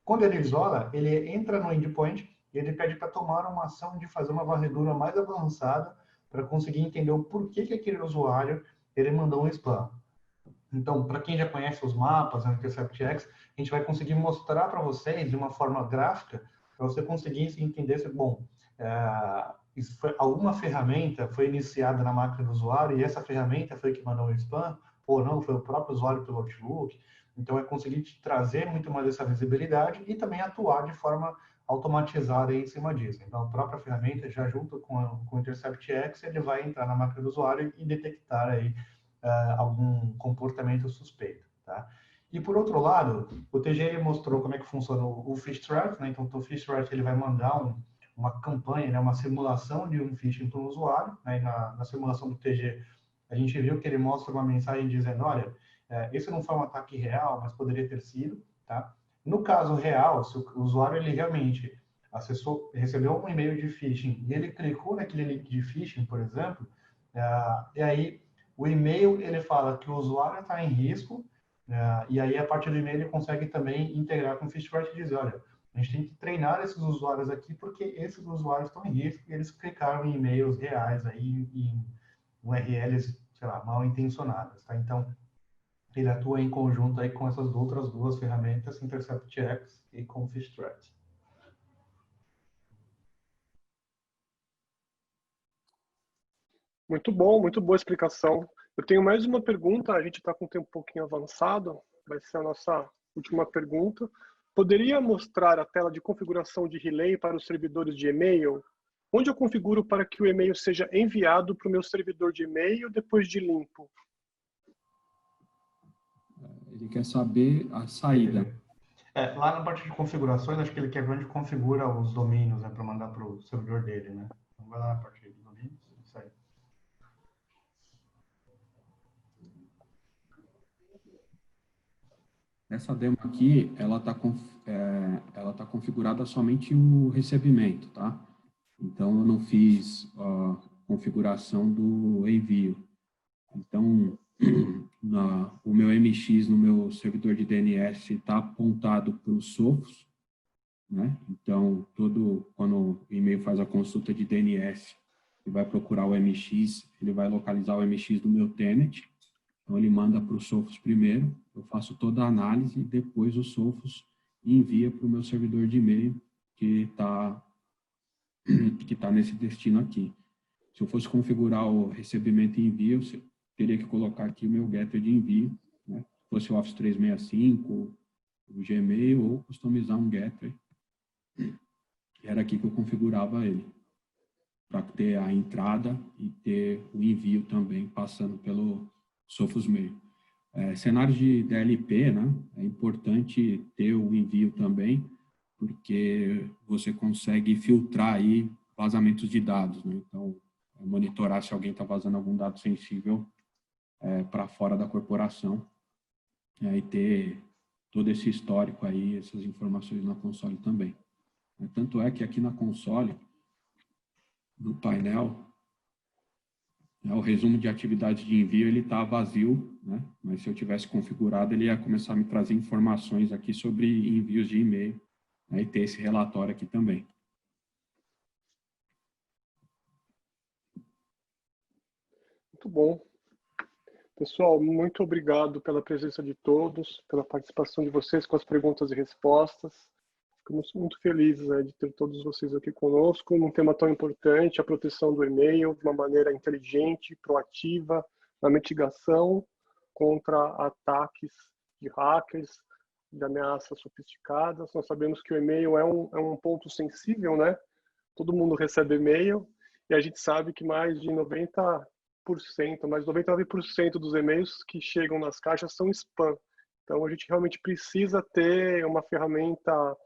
Quando ele isola, ele entra no endpoint e ele pede para tomar uma ação de fazer uma varredura mais avançada para conseguir entender o porquê que aquele usuário ele mandou um spam. Então, para quem já conhece os mapas, o InterceptX, a gente vai conseguir mostrar para vocês de uma forma gráfica, para você conseguir entender se, bom, alguma ferramenta foi iniciada na máquina do usuário e essa ferramenta foi que mandou o spam, ou não, foi o próprio usuário pelo Outlook. Então, é conseguir trazer muito mais essa visibilidade e também atuar de forma automatizada em cima disso. Então, a própria ferramenta, já junto com o InterceptX, ele vai entrar na máquina do usuário e detectar aí algum comportamento suspeito, tá? E por outro lado, o TG ele mostrou como é que funciona o Phishthread, né? Então, o Phishthread ele vai mandar uma campanha, né? Uma simulação de um phishing para o usuário, né? Na simulação do TG, a gente viu que ele mostra uma mensagem dizendo, olha, esse não foi um ataque real, mas poderia ter sido, tá? No caso real, se o usuário ele realmente recebeu um e-mail de phishing e ele clicou naquele link de phishing, por exemplo, e aí o e-mail ele fala que o usuário está em risco, e aí a partir do e-mail ele consegue também integrar com o Phishthread e dizer, olha, a gente tem que treinar esses usuários aqui porque esses usuários estão em risco e eles clicaram em e-mails reais aí, em URLs, sei lá, mal intencionadas, tá? Então, ele atua em conjunto aí com essas outras duas ferramentas, InterceptX e com o Phishthread. Muito bom, muito boa explicação. Eu tenho mais uma pergunta, a gente está com o tempo um pouquinho avançado, vai ser a nossa última pergunta. Poderia mostrar a tela de configuração de relay para os servidores de e-mail? Onde eu configuro para que o e-mail seja enviado para o meu servidor de e-mail depois de limpo? Ele quer saber a saída. Lá na parte de configurações, acho que ele quer ver onde configura os domínios, né, para mandar para o servidor dele, né? Então, vai lá na parte de domínios, isso aí. Essa demo aqui, ela tá configurada somente o recebimento, tá? Então, eu não fiz a configuração do envio. Então, o meu MX no meu servidor de DNS está apontado para o Sophos, né? Então, quando o e-mail faz a consulta de DNS, ele vai procurar o MX, ele vai localizar o MX do meu tenant. Então, ele manda para o Sophos primeiro, eu faço toda a análise e depois o Sophos envia para o meu servidor de e-mail que está nesse destino aqui. Se eu fosse configurar o recebimento e envio, eu teria que colocar aqui o meu getter de envio, né? Se fosse o Office 365, o Gmail, ou customizar um getter, que era aqui que eu configurava ele. para ter a entrada e ter o envio também passando pelo Sophos Mail. Cenário de DLP, né? É importante ter o envio também, porque você consegue filtrar aí vazamentos de dados, né? Então, monitorar se alguém está vazando algum dado sensível para fora da corporação, e ter todo esse histórico aí, essas informações na console também. Tanto é que aqui na console, no painel, o resumo de atividades de envio ele está vazio, né? Mas se eu tivesse configurado, ele ia começar a me trazer informações aqui sobre envios de e-mail, né? E ter esse relatório aqui também. Muito bom. Pessoal, muito obrigado pela presença de todos, pela participação de vocês com as perguntas e respostas. Ficamos muito felizes, né, de ter todos vocês aqui conosco num tema tão importante, a proteção do e-mail de uma maneira inteligente, proativa, na mitigação contra ataques de hackers, de ameaças sofisticadas. Nós sabemos que o e-mail é um ponto sensível, né? Todo mundo recebe e-mail e a gente sabe que mais de 99% dos e-mails que chegam nas caixas são spam. Então a gente realmente precisa ter uma ferramenta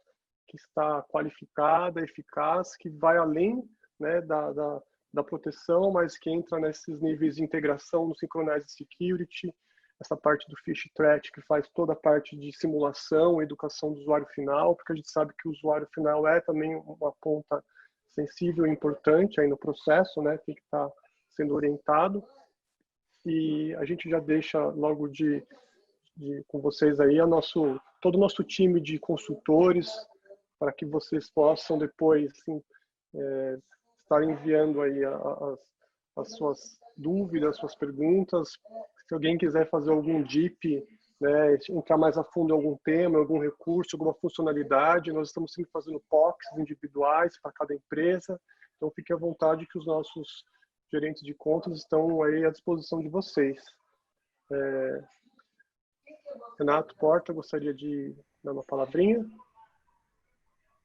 que está qualificada, eficaz, que vai além, né, da proteção, mas que entra nesses níveis de integração no Synchronized Security, essa parte do Phish Threat, que faz toda a parte de simulação, educação do usuário final, porque a gente sabe que o usuário final é também uma ponta sensível e importante aí no processo, né, tem que estar sendo orientado. E a gente já deixa logo com vocês aí todo o nosso time de consultores, para que vocês possam depois assim, estar enviando aí as suas dúvidas, as suas perguntas. Se alguém quiser fazer algum DIP, né, entrar mais a fundo em algum tema, algum recurso, alguma funcionalidade, nós estamos sempre fazendo POCs individuais para cada empresa. Então fique à vontade que os nossos gerentes de contas estão aí à disposição de vocês. Renato Porta, gostaria de dar uma palavrinha.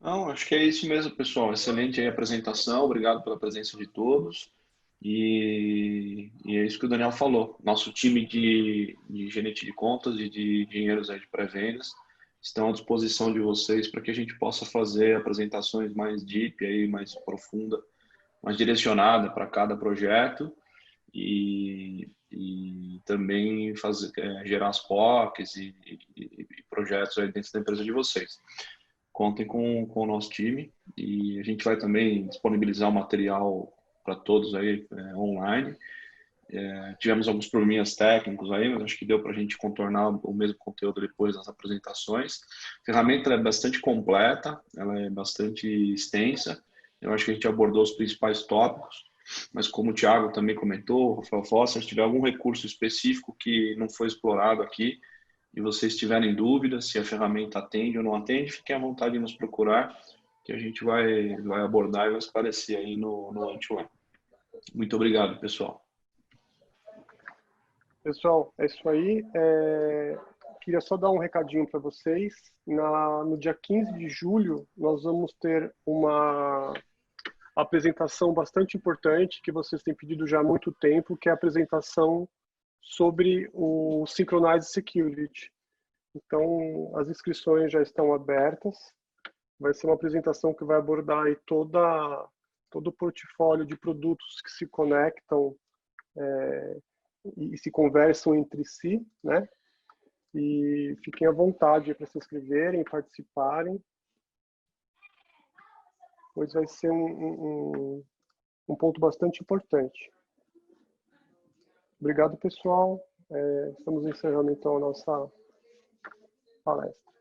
Não, acho que é isso mesmo, pessoal. Excelente aí a apresentação. Obrigado pela presença de todos. E é isso que o Daniel falou. Nosso time de gerente de contas e de engenheiros aí de pré-vendas estão à disposição de vocês para que a gente possa fazer apresentações mais deep, aí, mais profunda, mais direcionada para cada projeto e também gerar as POCs e projetos aí dentro da empresa de vocês. Contem com o nosso time e a gente vai também disponibilizar o material para todos aí online. Tivemos alguns probleminhas técnicos aí, mas acho que deu para a gente contornar o mesmo conteúdo depois das apresentações. A ferramenta é bastante completa, ela é bastante extensa. Eu acho que a gente abordou os principais tópicos, mas como o Thiago também comentou, o Rafael Foster, se tiver algum recurso específico que não foi explorado aqui, e vocês tiverem dúvidas se a ferramenta atende ou não atende, fiquem à vontade de nos procurar, que a gente vai abordar e vai esclarecer aí no one-to-one. Muito obrigado, pessoal. Pessoal, é isso aí. Queria só dar um recadinho para vocês. No dia 15 de julho, nós vamos ter uma apresentação bastante importante, que vocês têm pedido já há muito tempo, que é a apresentação sobre o Synchronized Security. Então, as inscrições já estão abertas. Vai ser uma apresentação que vai abordar aí todo o portfólio de produtos que se conectam e se conversam entre si, né? E fiquem à vontade para se inscreverem, participarem, pois vai ser um ponto bastante importante. Obrigado, pessoal. Estamos encerrando, então, a nossa palestra.